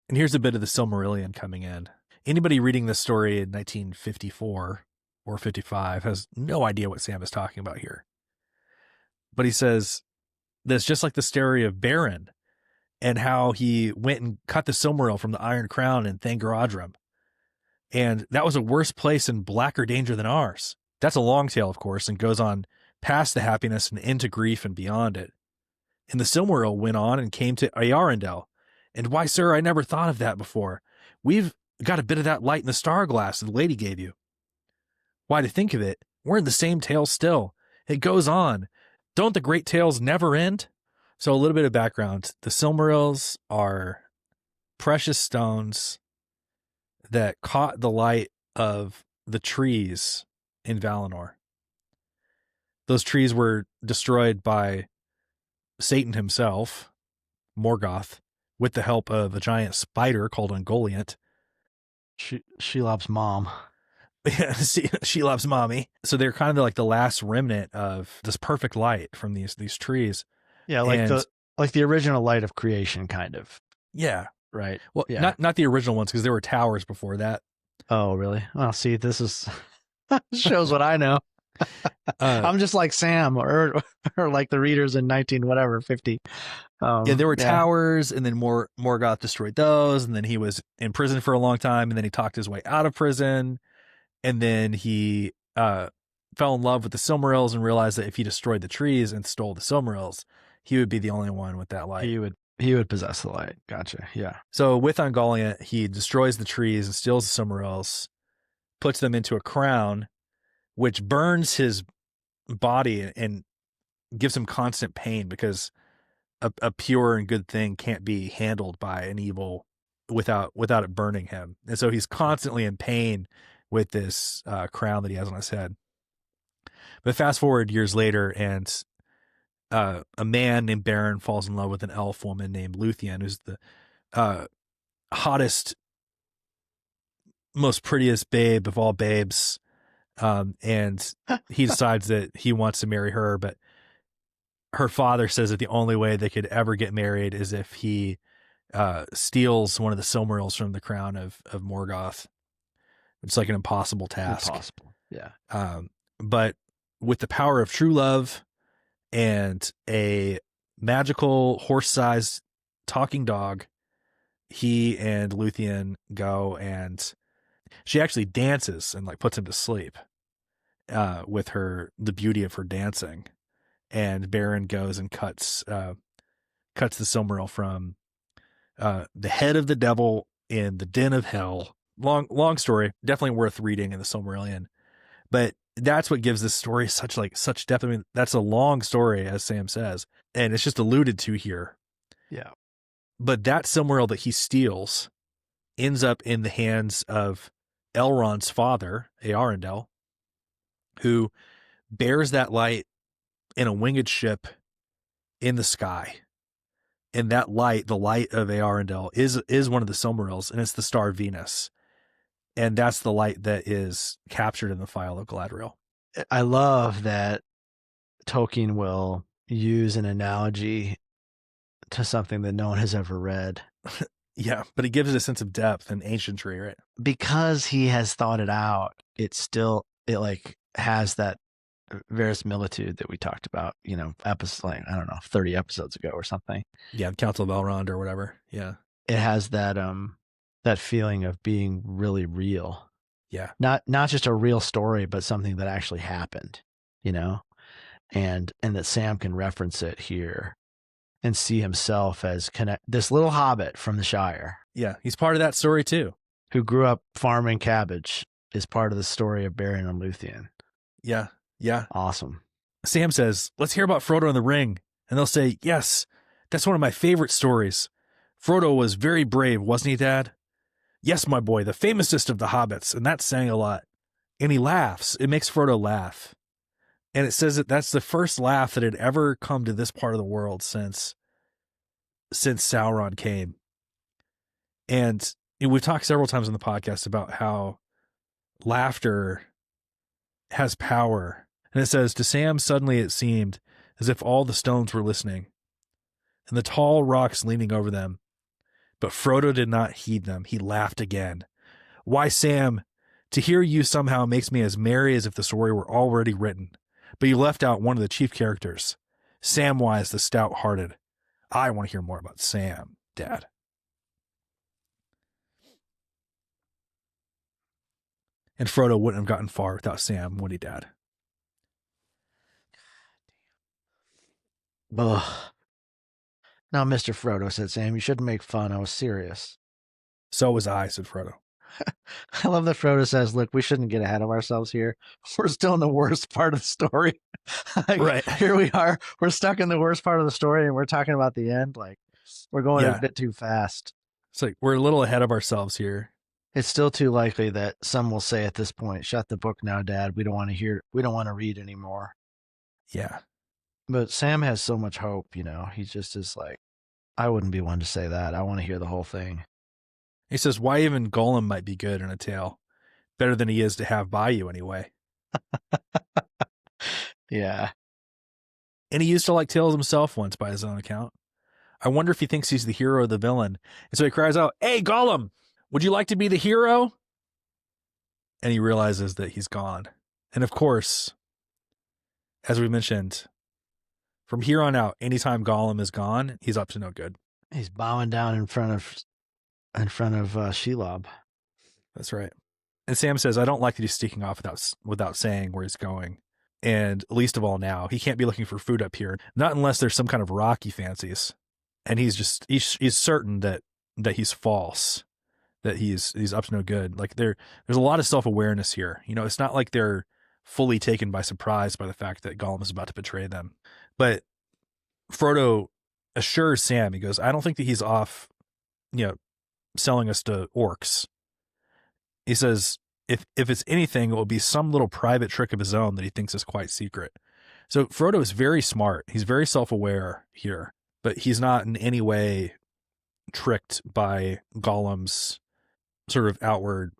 B: And here's a bit of the Silmarillion coming in. Anybody reading this story in 1954 or 55 has no idea what Sam is talking about here. But he says that's just like the story of Beren and how he went and cut the Silmaril from the Iron Crown in Thangarodrim. And that was a worse place and blacker danger than ours. That's a long tale, of course, and goes on past the happiness and into grief and beyond it. And the Silmaril went on and came to Eärendil. And why, sir, I never thought of that before. We've got a bit of that light in the star glass that the lady gave you. Why, to think of it, we're in the same tale still. It goes on. Don't the great tales never end? So a little bit of background. The Silmarils are precious stones that caught the light of the trees in Valinor. Those trees were destroyed by Satan himself, Morgoth, with the help of a giant spider called Ungoliant.
A: Shelob's mom.
B: Shelob's mommy. So they're kind of like the last remnant of this perfect light from these trees.
A: Yeah, like the original light of creation, kind of.
B: Yeah.
A: Right.
B: Well,
A: yeah.
B: not the original ones, because there were towers before that.
A: Oh, really? Well, see, this is shows what I know. I'm just like Sam or like the readers in 50.
B: Yeah, there were towers, and then Morgoth destroyed those, and then he was in prison for a long time, and then he talked his way out of prison, and then he fell in love with the Silmarils and realized that if he destroyed the trees and stole the Silmarils, he would be the only one with that light.
A: He would possess the light. Gotcha. Yeah.
B: So with Ungoliant, he destroys the trees and steals the Silmarils, puts them into a crown, which burns his body and gives him constant pain, because a pure and good thing can't be handled by an evil without it burning him. And so he's constantly in pain with this crown that he has on his head. But fast forward years later, and a man named Beren falls in love with an elf woman named Luthien, who's the hottest, most prettiest babe of all babes. And he decides that he wants to marry her, but her father says that the only way they could ever get married is if he steals one of the Silmarils from the crown of Morgoth. It's like an impossible task.
A: Impossible. Yeah.
B: But with the power of true love and a magical horse-sized talking dog, he and Luthien go, and she actually dances and like puts him to sleep with the beauty of her dancing. And Beren goes and cuts the Silmaril from the head of the devil in the den of hell. Long story, definitely worth reading in the Silmarillion. But that's what gives this story such depth. I mean, that's a long story, as Sam says, and it's just alluded to here.
A: Yeah.
B: But that Silmaril that he steals ends up in the hands of Elrond's father, Eärendil, who bears that light in a winged ship in the sky. And that light, the light of Eärendil, is one of the Silmarils, and it's the star Venus. And that's the light that is captured in the Phial of Galadriel.
A: I love that Tolkien will use an analogy to something that no one has ever read.
B: Yeah, but it gives it a sense of depth and ancientry, right?
A: Because he has thought it out, it like has that verisimilitude that we talked about, episodes, like, I don't know, 30 episodes ago or something.
B: Yeah, the Council of Elrond or whatever. Yeah.
A: It has that feeling of being really real.
B: Yeah.
A: Not just a real story, but something that actually happened, and that Sam can reference it here and see himself as this little hobbit from the Shire.
B: Yeah. He's part of that story too.
A: Who grew up farming cabbage, is part of the story of Beren and Luthien.
B: Yeah. Yeah.
A: Awesome.
B: Sam says, let's hear about Frodo and the Ring. And they'll say, yes, that's one of my favorite stories. Frodo was very brave, wasn't he, Dad? Yes, my boy, the famousest of the hobbits, and that's saying a lot. And he laughs. It makes Frodo laugh. And it says that that's the first laugh that had ever come to this part of the world since Sauron came. And we've talked several times on the podcast about how laughter has power. And it says, to Sam, suddenly it seemed as if all the stones were listening, and the tall rocks leaning over them. But Frodo did not heed them. He laughed again. Why, Sam, To hear you somehow makes me as merry as if the story were already written. But you left out one of the chief characters, Samwise the Stout-Hearted. I want to hear more about Sam, Dad. And Frodo wouldn't have gotten far without Sam, would he, Dad?
A: Ugh. Now, Mr. Frodo, said Sam, you shouldn't make fun. I was serious.
B: So was I, said Frodo.
A: I love that Frodo says, look, we shouldn't get ahead of ourselves here. We're still in the worst part of the story. Like,
B: right.
A: Here we are. We're stuck in the worst part of the story and we're talking about the end. Like, we're going a bit too fast.
B: It's like we're a little ahead of ourselves here.
A: It's still too likely that some will say at this point, shut the book now, Dad. We don't want to read anymore.
B: Yeah.
A: But Sam has so much hope, He just is like, I wouldn't be one to say that. I want to hear the whole thing.
B: He says, why even Gollum might be good in a tale. Better than he is to have by you anyway.
A: Yeah.
B: And he used to like tales himself once by his own account. I wonder if he thinks he's the hero or the villain. And so he cries out, hey, Gollum, would you like to be the hero? And he realizes that he's gone. And of course, as we mentioned, from here on out, anytime Gollum is gone, he's up to no good.
A: He's bowing down in front of Shelob.
B: That's right. And Sam says, I don't like that he's sneaking off without saying where he's going. And least of all now, he can't be looking for food up here. Not unless there's some kind of rock he fancies. And he's certain that he's false, that he's up to no good. Like there's a lot of self-awareness here. It's not like they're fully taken by surprise by the fact that Gollum is about to betray them. But Frodo assures Sam, he goes, I don't think that he's off, selling us to orcs. He says, if it's anything, it will be some little private trick of his own that he thinks is quite secret. So Frodo is very smart. He's very self-aware here, but he's not in any way tricked by Gollum's sort of outward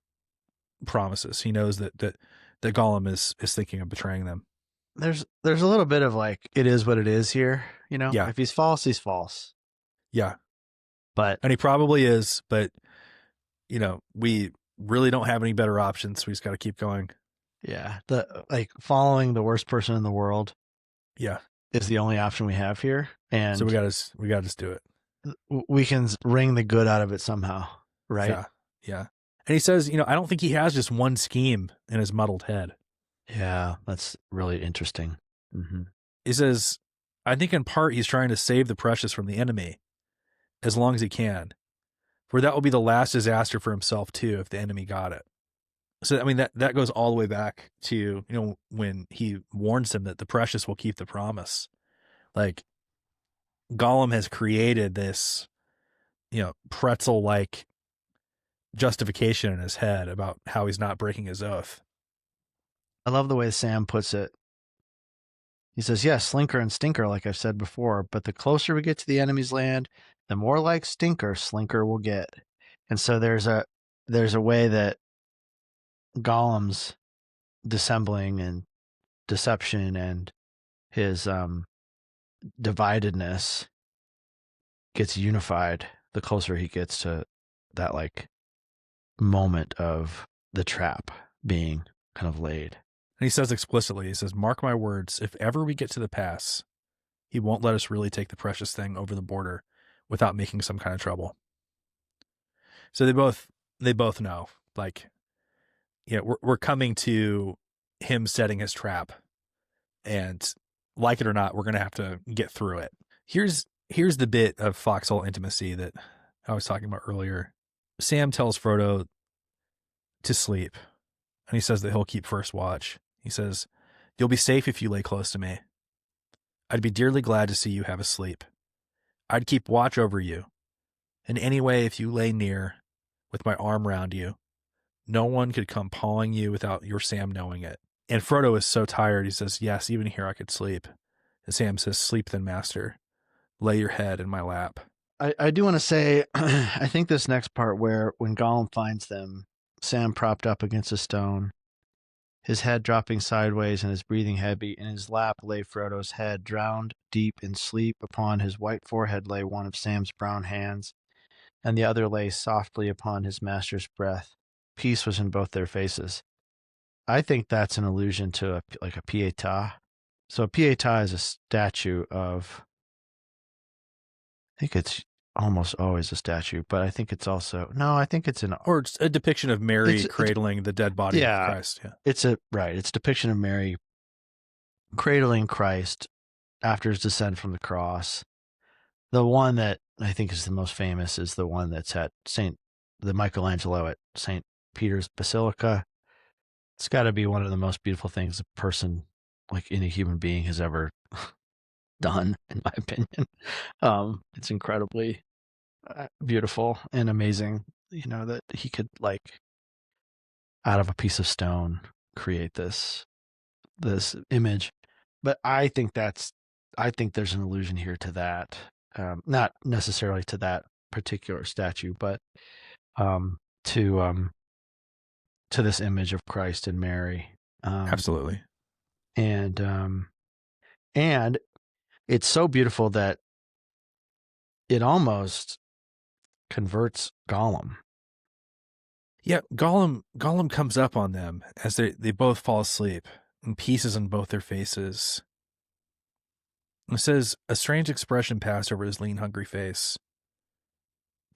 B: promises. He knows that Gollum is thinking of betraying them.
A: There's a little bit of like, it is what it is here,
B: Yeah.
A: If he's false, he's false.
B: Yeah.
A: And
B: he probably is, but we really don't have any better options. We just got to keep going.
A: Yeah. Following the worst person in the world.
B: Yeah.
A: Is the only option we have here. And
B: so we got to just do it.
A: We can wring the good out of it somehow. Right.
B: Yeah. Yeah. And he says, I don't think he has just one scheme in his muddled head.
A: Yeah. That's really interesting. Mm-hmm.
B: He says, I think in part he's trying to save the precious from the enemy as long as he can. For that will be the last disaster for himself too, if the enemy got it. So, I mean, that goes all the way back to, when he warns him that the precious will keep the promise. Like, Gollum has created this, pretzel-like justification in his head about how he's not breaking his oath.
A: I love the way Sam puts it. He says, yes, Slinker and Stinker, like I've said before, but the closer we get to the enemy's land, the more like Stinker Slinker will get. And so there's a way that Gollum's dissembling and deception and his dividedness gets unified the closer he gets to that like moment of the trap being kind of laid.
B: And he says explicitly, he says, mark my words, if ever we get to the pass, he won't let us really take the precious thing over the border without making some kind of trouble. So they both know, like, we're coming to him setting his trap, and like it or not, we're going to have to get through it. Here's the bit of foxhole intimacy that I was talking about earlier. Sam tells Frodo to sleep, and he says that he'll keep first watch. He says, you'll be safe if you lay close to me. I'd be dearly glad to see you have a sleep. I'd keep watch over you. And anyway, if you lay near, with my arm round you, no one could come pawing you without your Sam knowing it. And Frodo is so tired, he says, yes, even here I could sleep. And Sam says, sleep then, master. Lay your head in my lap.
A: I do want to say, I think this next part where when Gollum finds them, Sam propped up against a stone, his head dropping sideways and his breathing heavy. In his lap lay Frodo's head, drowned deep in sleep. Upon his white forehead lay one of Sam's brown hands, and the other lay softly upon his master's breast. peace was in both their faces. I think that's an allusion to a pietà. So a pietà is a statue of, I think it's almost always a statue, but I think it's also, no, I think it's
B: or it's a depiction of Mary cradling the dead body of Christ. Yeah.
A: It's a depiction of Mary cradling Christ after his descent from the cross. The one that I think is the most famous is the one that's at the Michelangelo at St. Peter's Basilica. It's got to be one of the most beautiful things a person, like any human being, has ever done, in my opinion. It's incredibly beautiful and amazing, that he could, like, out of a piece of stone create this image. But I think there's an allusion here to that, not necessarily to that particular statue, but to this image of Christ and Mary.
B: Absolutely.
A: And it's so beautiful that it almost converts Gollum.
B: Yeah, Gollum comes up on them as they both fall asleep, and pieces in both their faces. It says, a strange expression passed over his lean, hungry face.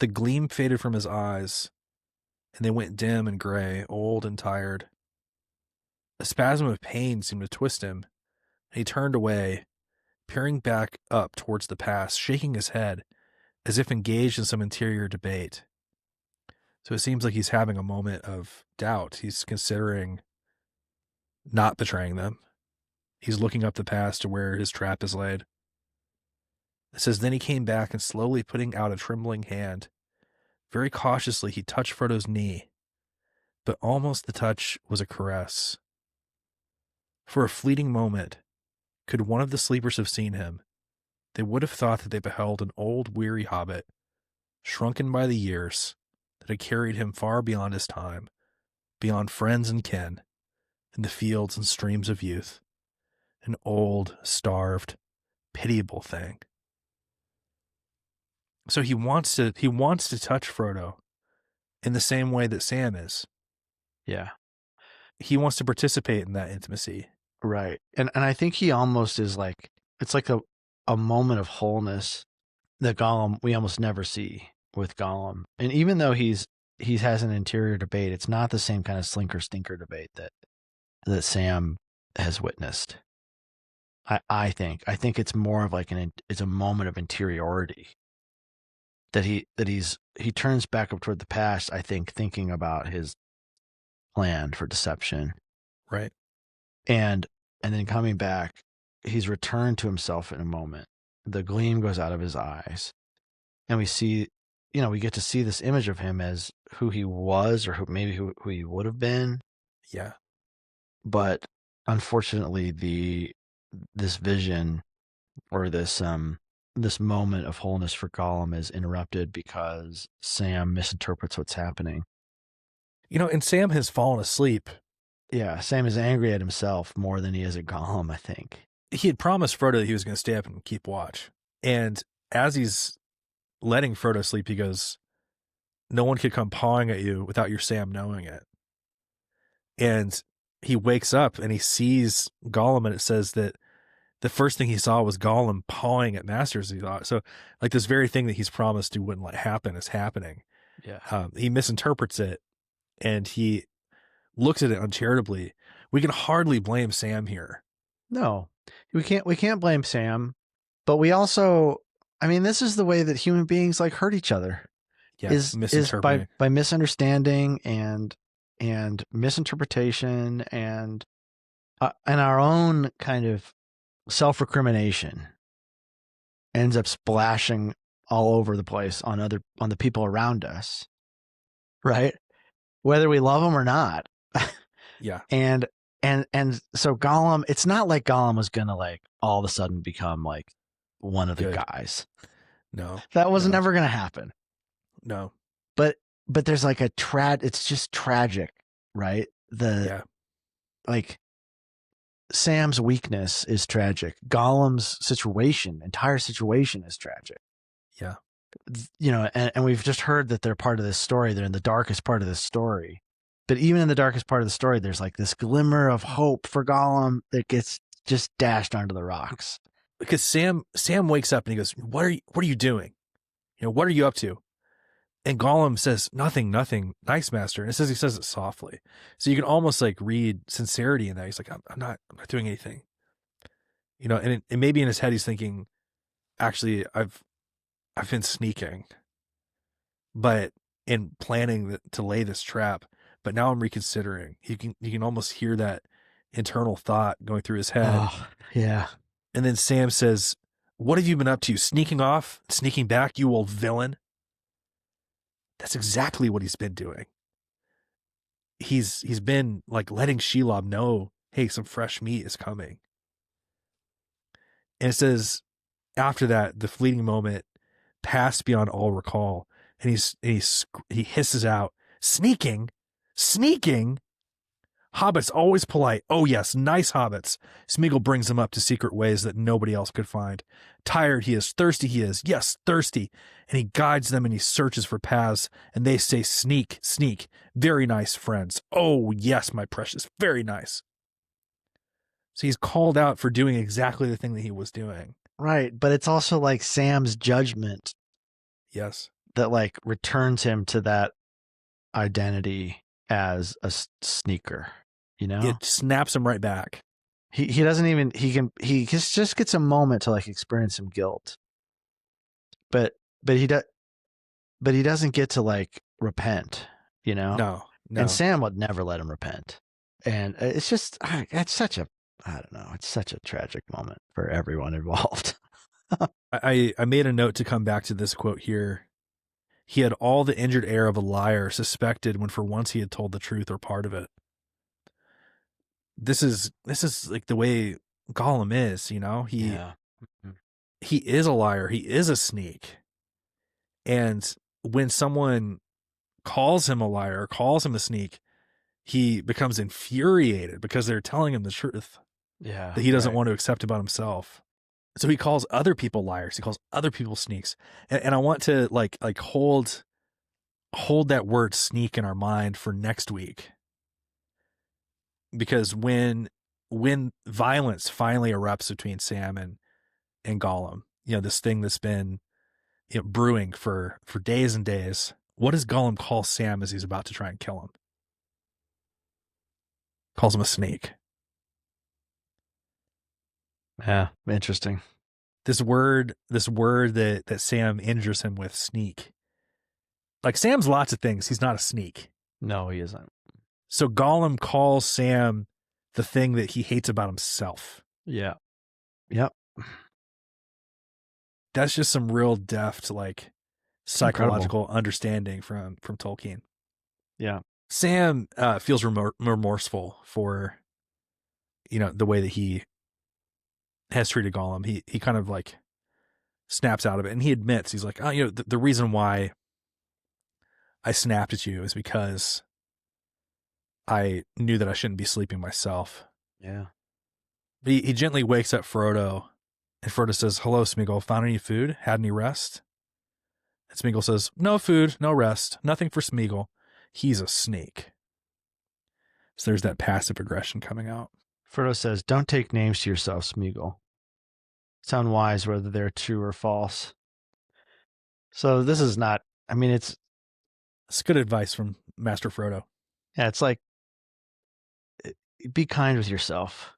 B: The gleam faded from his eyes, and they went dim and gray, old and tired. A spasm of pain seemed to twist him, and he turned away, peering back up towards the past, shaking his head, as if engaged in some interior debate. So it seems like he's having a moment of doubt. He's considering not betraying them. He's looking up the past to where his trap is laid. It says, then he came back and slowly putting out a trembling hand. Very cautiously, he touched Frodo's knee, but almost the touch was a caress. For a fleeting moment, could one of the sleepers have seen him, they would have thought that they beheld an old, weary hobbit, shrunken by the years, that had carried him far beyond his time, beyond friends and kin, in the fields and streams of youth. An old, starved, pitiable thing. So he wants to touch Frodo in the same way that Sam is.
A: Yeah.
B: He wants to participate in that intimacy.
A: Right. And I think he almost is like, it's like a moment of wholeness that Gollum, we almost never see with Gollum. And even though he has an interior debate, it's not the same kind of slinker stinker debate that Sam has witnessed. I think it's more of like it's a moment of interiority that he turns back up toward the past, I think, thinking about his plan for deception.
B: Right.
A: And then coming back, he's returned to himself in a moment. The gleam goes out of his eyes, and we see, we get to see this image of him as who he was, or who he would have been.
B: Yeah.
A: But unfortunately, this vision, or this moment of wholeness for Gollum, is interrupted because Sam misinterprets what's happening.
B: And Sam has fallen asleep.
A: Yeah, Sam is angry at himself more than he is at Gollum, I think.
B: He had promised Frodo that he was going to stay up and keep watch. And as he's letting Frodo sleep, he goes, no one could come pawing at you without your Sam knowing it. And he wakes up and he sees Gollum, and it says that the first thing he saw was Gollum pawing at Masters, he thought. So, like, this very thing that he's promised he wouldn't let happen is happening.
A: Yeah.
B: He misinterprets it, and he looks at it uncharitably. We can hardly blame Sam here.
A: No, we can't blame Sam, but we also, this is the way that human beings hurt each other.
B: Yeah,
A: is by misunderstanding and misinterpretation and our own kind of self-recrimination ends up splashing all over the place on the people around us, right? Whether we love them or not.
B: Yeah.
A: And so Gollum, it's not like Gollum was gonna all of a sudden become one of the guys.
B: No,
A: that was never gonna happen.
B: No,
A: but there's it's just tragic, right? Sam's weakness is tragic. Gollum's entire situation is tragic.
B: Yeah.
A: And we've just heard that they're part of this story. They're in the darkest part of this story. But even in the darkest part of the story, there's like this glimmer of hope for Gollum that gets just dashed onto the rocks.
B: Because Sam wakes up and he goes, what are you doing? What are you up to? And Gollum says, nothing, nice master. And he says it softly. So you can almost like read sincerity in that. He's like, I'm not doing anything. And maybe in his head he's thinking, actually, I've been sneaking, but in planning to lay this trap. But now I'm reconsidering. You can almost hear that internal thought going through his head.
A: Oh, yeah.
B: And then Sam says, what have you been up to? Sneaking off? Sneaking back, you old villain? That's exactly what he's been doing. He's been like letting Shelob know, hey, some fresh meat is coming. And it says, after that, the fleeting moment passed beyond all recall. And he hisses out, sneaking? Hobbits always polite. Oh yes, nice hobbits. Smeagol brings them up to secret ways that nobody else could find. Tired he is, thirsty he is. Yes, thirsty. And he guides them and he searches for paths. And they say, sneak, sneak. Very nice, friends. Oh yes, my precious. Very nice. So he's called out for doing exactly the thing that he was doing.
A: Right. But it's also like Sam's judgment.
B: Yes.
A: That like returns him to that identity as a sneaker,
B: It snaps him right back.
A: He doesn't even, he just gets a moment to like experience some guilt, but he doesn't get to like repent,
B: No.
A: And Sam would never let him repent. And it's just, it's such a tragic moment for everyone involved.
B: I made a note to come back to this quote here. He had all the injured air of a liar, suspected when for once he had told the truth or part of it. This is like the way Gollum is, He is a liar. He is a sneak. And when someone calls him a liar, calls him a sneak, he becomes infuriated because they're telling him the truth.
A: Yeah.
B: That he doesn't want to accept about himself. So he calls other people liars. He calls other people sneaks. And I want to like hold that word sneak in our mind for next week. Because when violence finally erupts between Sam and Gollum, this thing that's been brewing for days and days, what does Gollum call Sam as he's about to try and kill him? Calls him a sneak.
A: Yeah, interesting.
B: This word that Sam injures him with, sneak. Like Sam's lots of things. He's not a sneak.
A: No, he isn't.
B: So Gollum calls Sam the thing that he hates about himself.
A: Yeah. Yep.
B: That's just some real deft, like psychological understanding from Tolkien.
A: Yeah.
B: Sam feels remorseful for, the way that he has treated Gollum. He kind of like snaps out of it, and he admits, he's like, oh, the reason why I snapped at you is because I knew that I shouldn't be sleeping myself.
A: Yeah.
B: But he gently wakes up Frodo, and Frodo says, hello, Smeagol, found any food? Had any rest? And Smeagol says, no food, no rest, nothing for Smeagol. He's a snake. So there's that passive aggression coming out.
A: Frodo says, don't take names to yourself, Smeagol. It's unwise whether they're true or false. So this is not, it's
B: good advice from Master Frodo.
A: Yeah, it's like, be kind with yourself.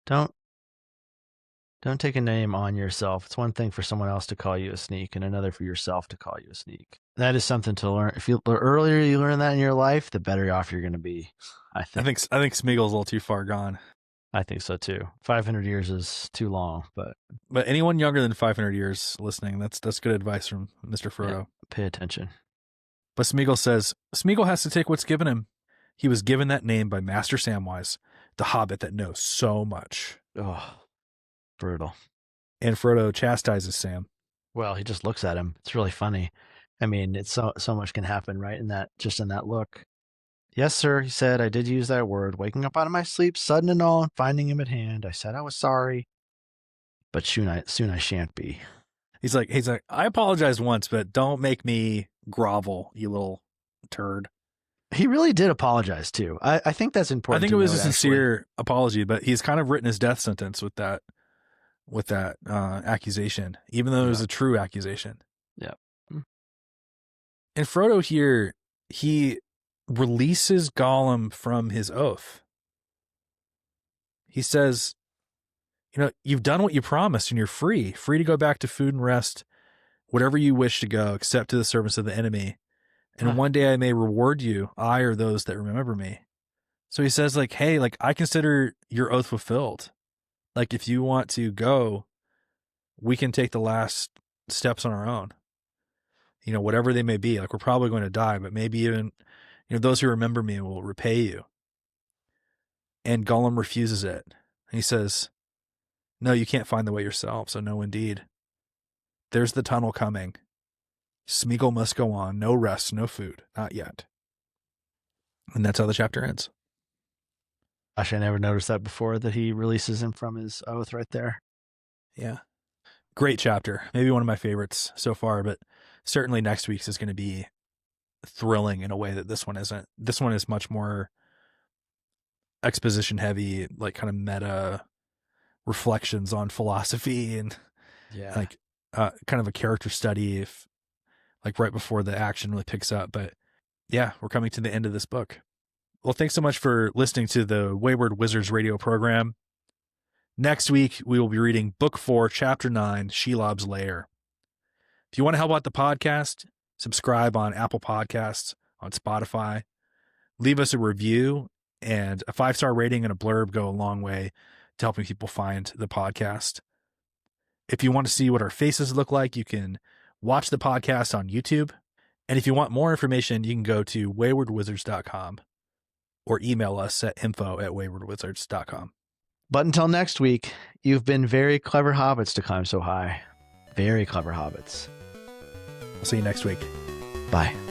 A: Don't take a name on yourself. It's one thing for someone else to call you a sneak and another for yourself to call you a sneak. That is something to learn. If the earlier you learn that in your life, the better off you're going to be. I think
B: Smeagol's a little too far gone.
A: I think so too. 500 years is too long, but
B: anyone younger than 500 years listening, that's good advice from Mr. Frodo.
A: Yeah, pay attention.
B: But Smeagol says, Smeagol has to take what's given him. He was given that name by Master Samwise, the hobbit that knows so much.
A: Oh, brutal.
B: And Frodo chastises Sam.
A: Well, he just looks at him. It's really funny. It's so much can happen right in that look. Yes, sir, he said, I did use that word. Waking up out of my sleep, sudden and all, and finding him at hand. I said I was sorry, but soon I shan't be.
B: He's like, I apologized once, but don't make me grovel, you little turd.
A: He really did apologize too. I think that's important.
B: I think it was a sincere apology, but he's kind of written his death sentence with that accusation, even though it was a true accusation.
A: Yeah.
B: And Frodo here, he releases Gollum from his oath. He says, you've done what you promised and you're free to go back to food and rest, whatever you wish to go, except to the servants of the enemy. And one day I may reward you, I or those that remember me. So he says, like, hey, like, I consider your oath fulfilled. Like, if you want to go, we can take the last steps on our own. Whatever they may be. Like, we're probably going to die, but maybe even, those who remember me will repay you. And Gollum refuses it. And he says, no, you can't find the way yourself. So no, indeed. There's the tunnel coming. Smeagol must go on. No rest, no food. Not yet. And that's how the chapter ends.
A: Gosh, I never noticed that before, that he releases him from his oath right there.
B: Yeah. Great chapter. Maybe one of my favorites so far, but certainly next week's is going to be thrilling in a way that this one isn't. This one is much more exposition heavy, like kind of meta reflections on philosophy and like kind of a character study, if like right before the action really picks up. But yeah, we're coming to the end of this book. Well, thanks so much for listening to the Wayward Wizards radio program. Next week, we will be reading Book 4, Chapter 9, Shelob's Lair. If you want to help out the podcast, subscribe on Apple Podcasts, on Spotify. Leave us a review, and a 5-star rating and a blurb go a long way to helping people find the podcast. If you want to see what our faces look like, you can watch the podcast on YouTube. And if you want more information, you can go to waywardwizards.com or email us at info@waywardwizards.com.
A: But until next week, you've been very clever hobbits to climb so high. Very clever hobbits.
B: I'll see you next week.
A: Bye.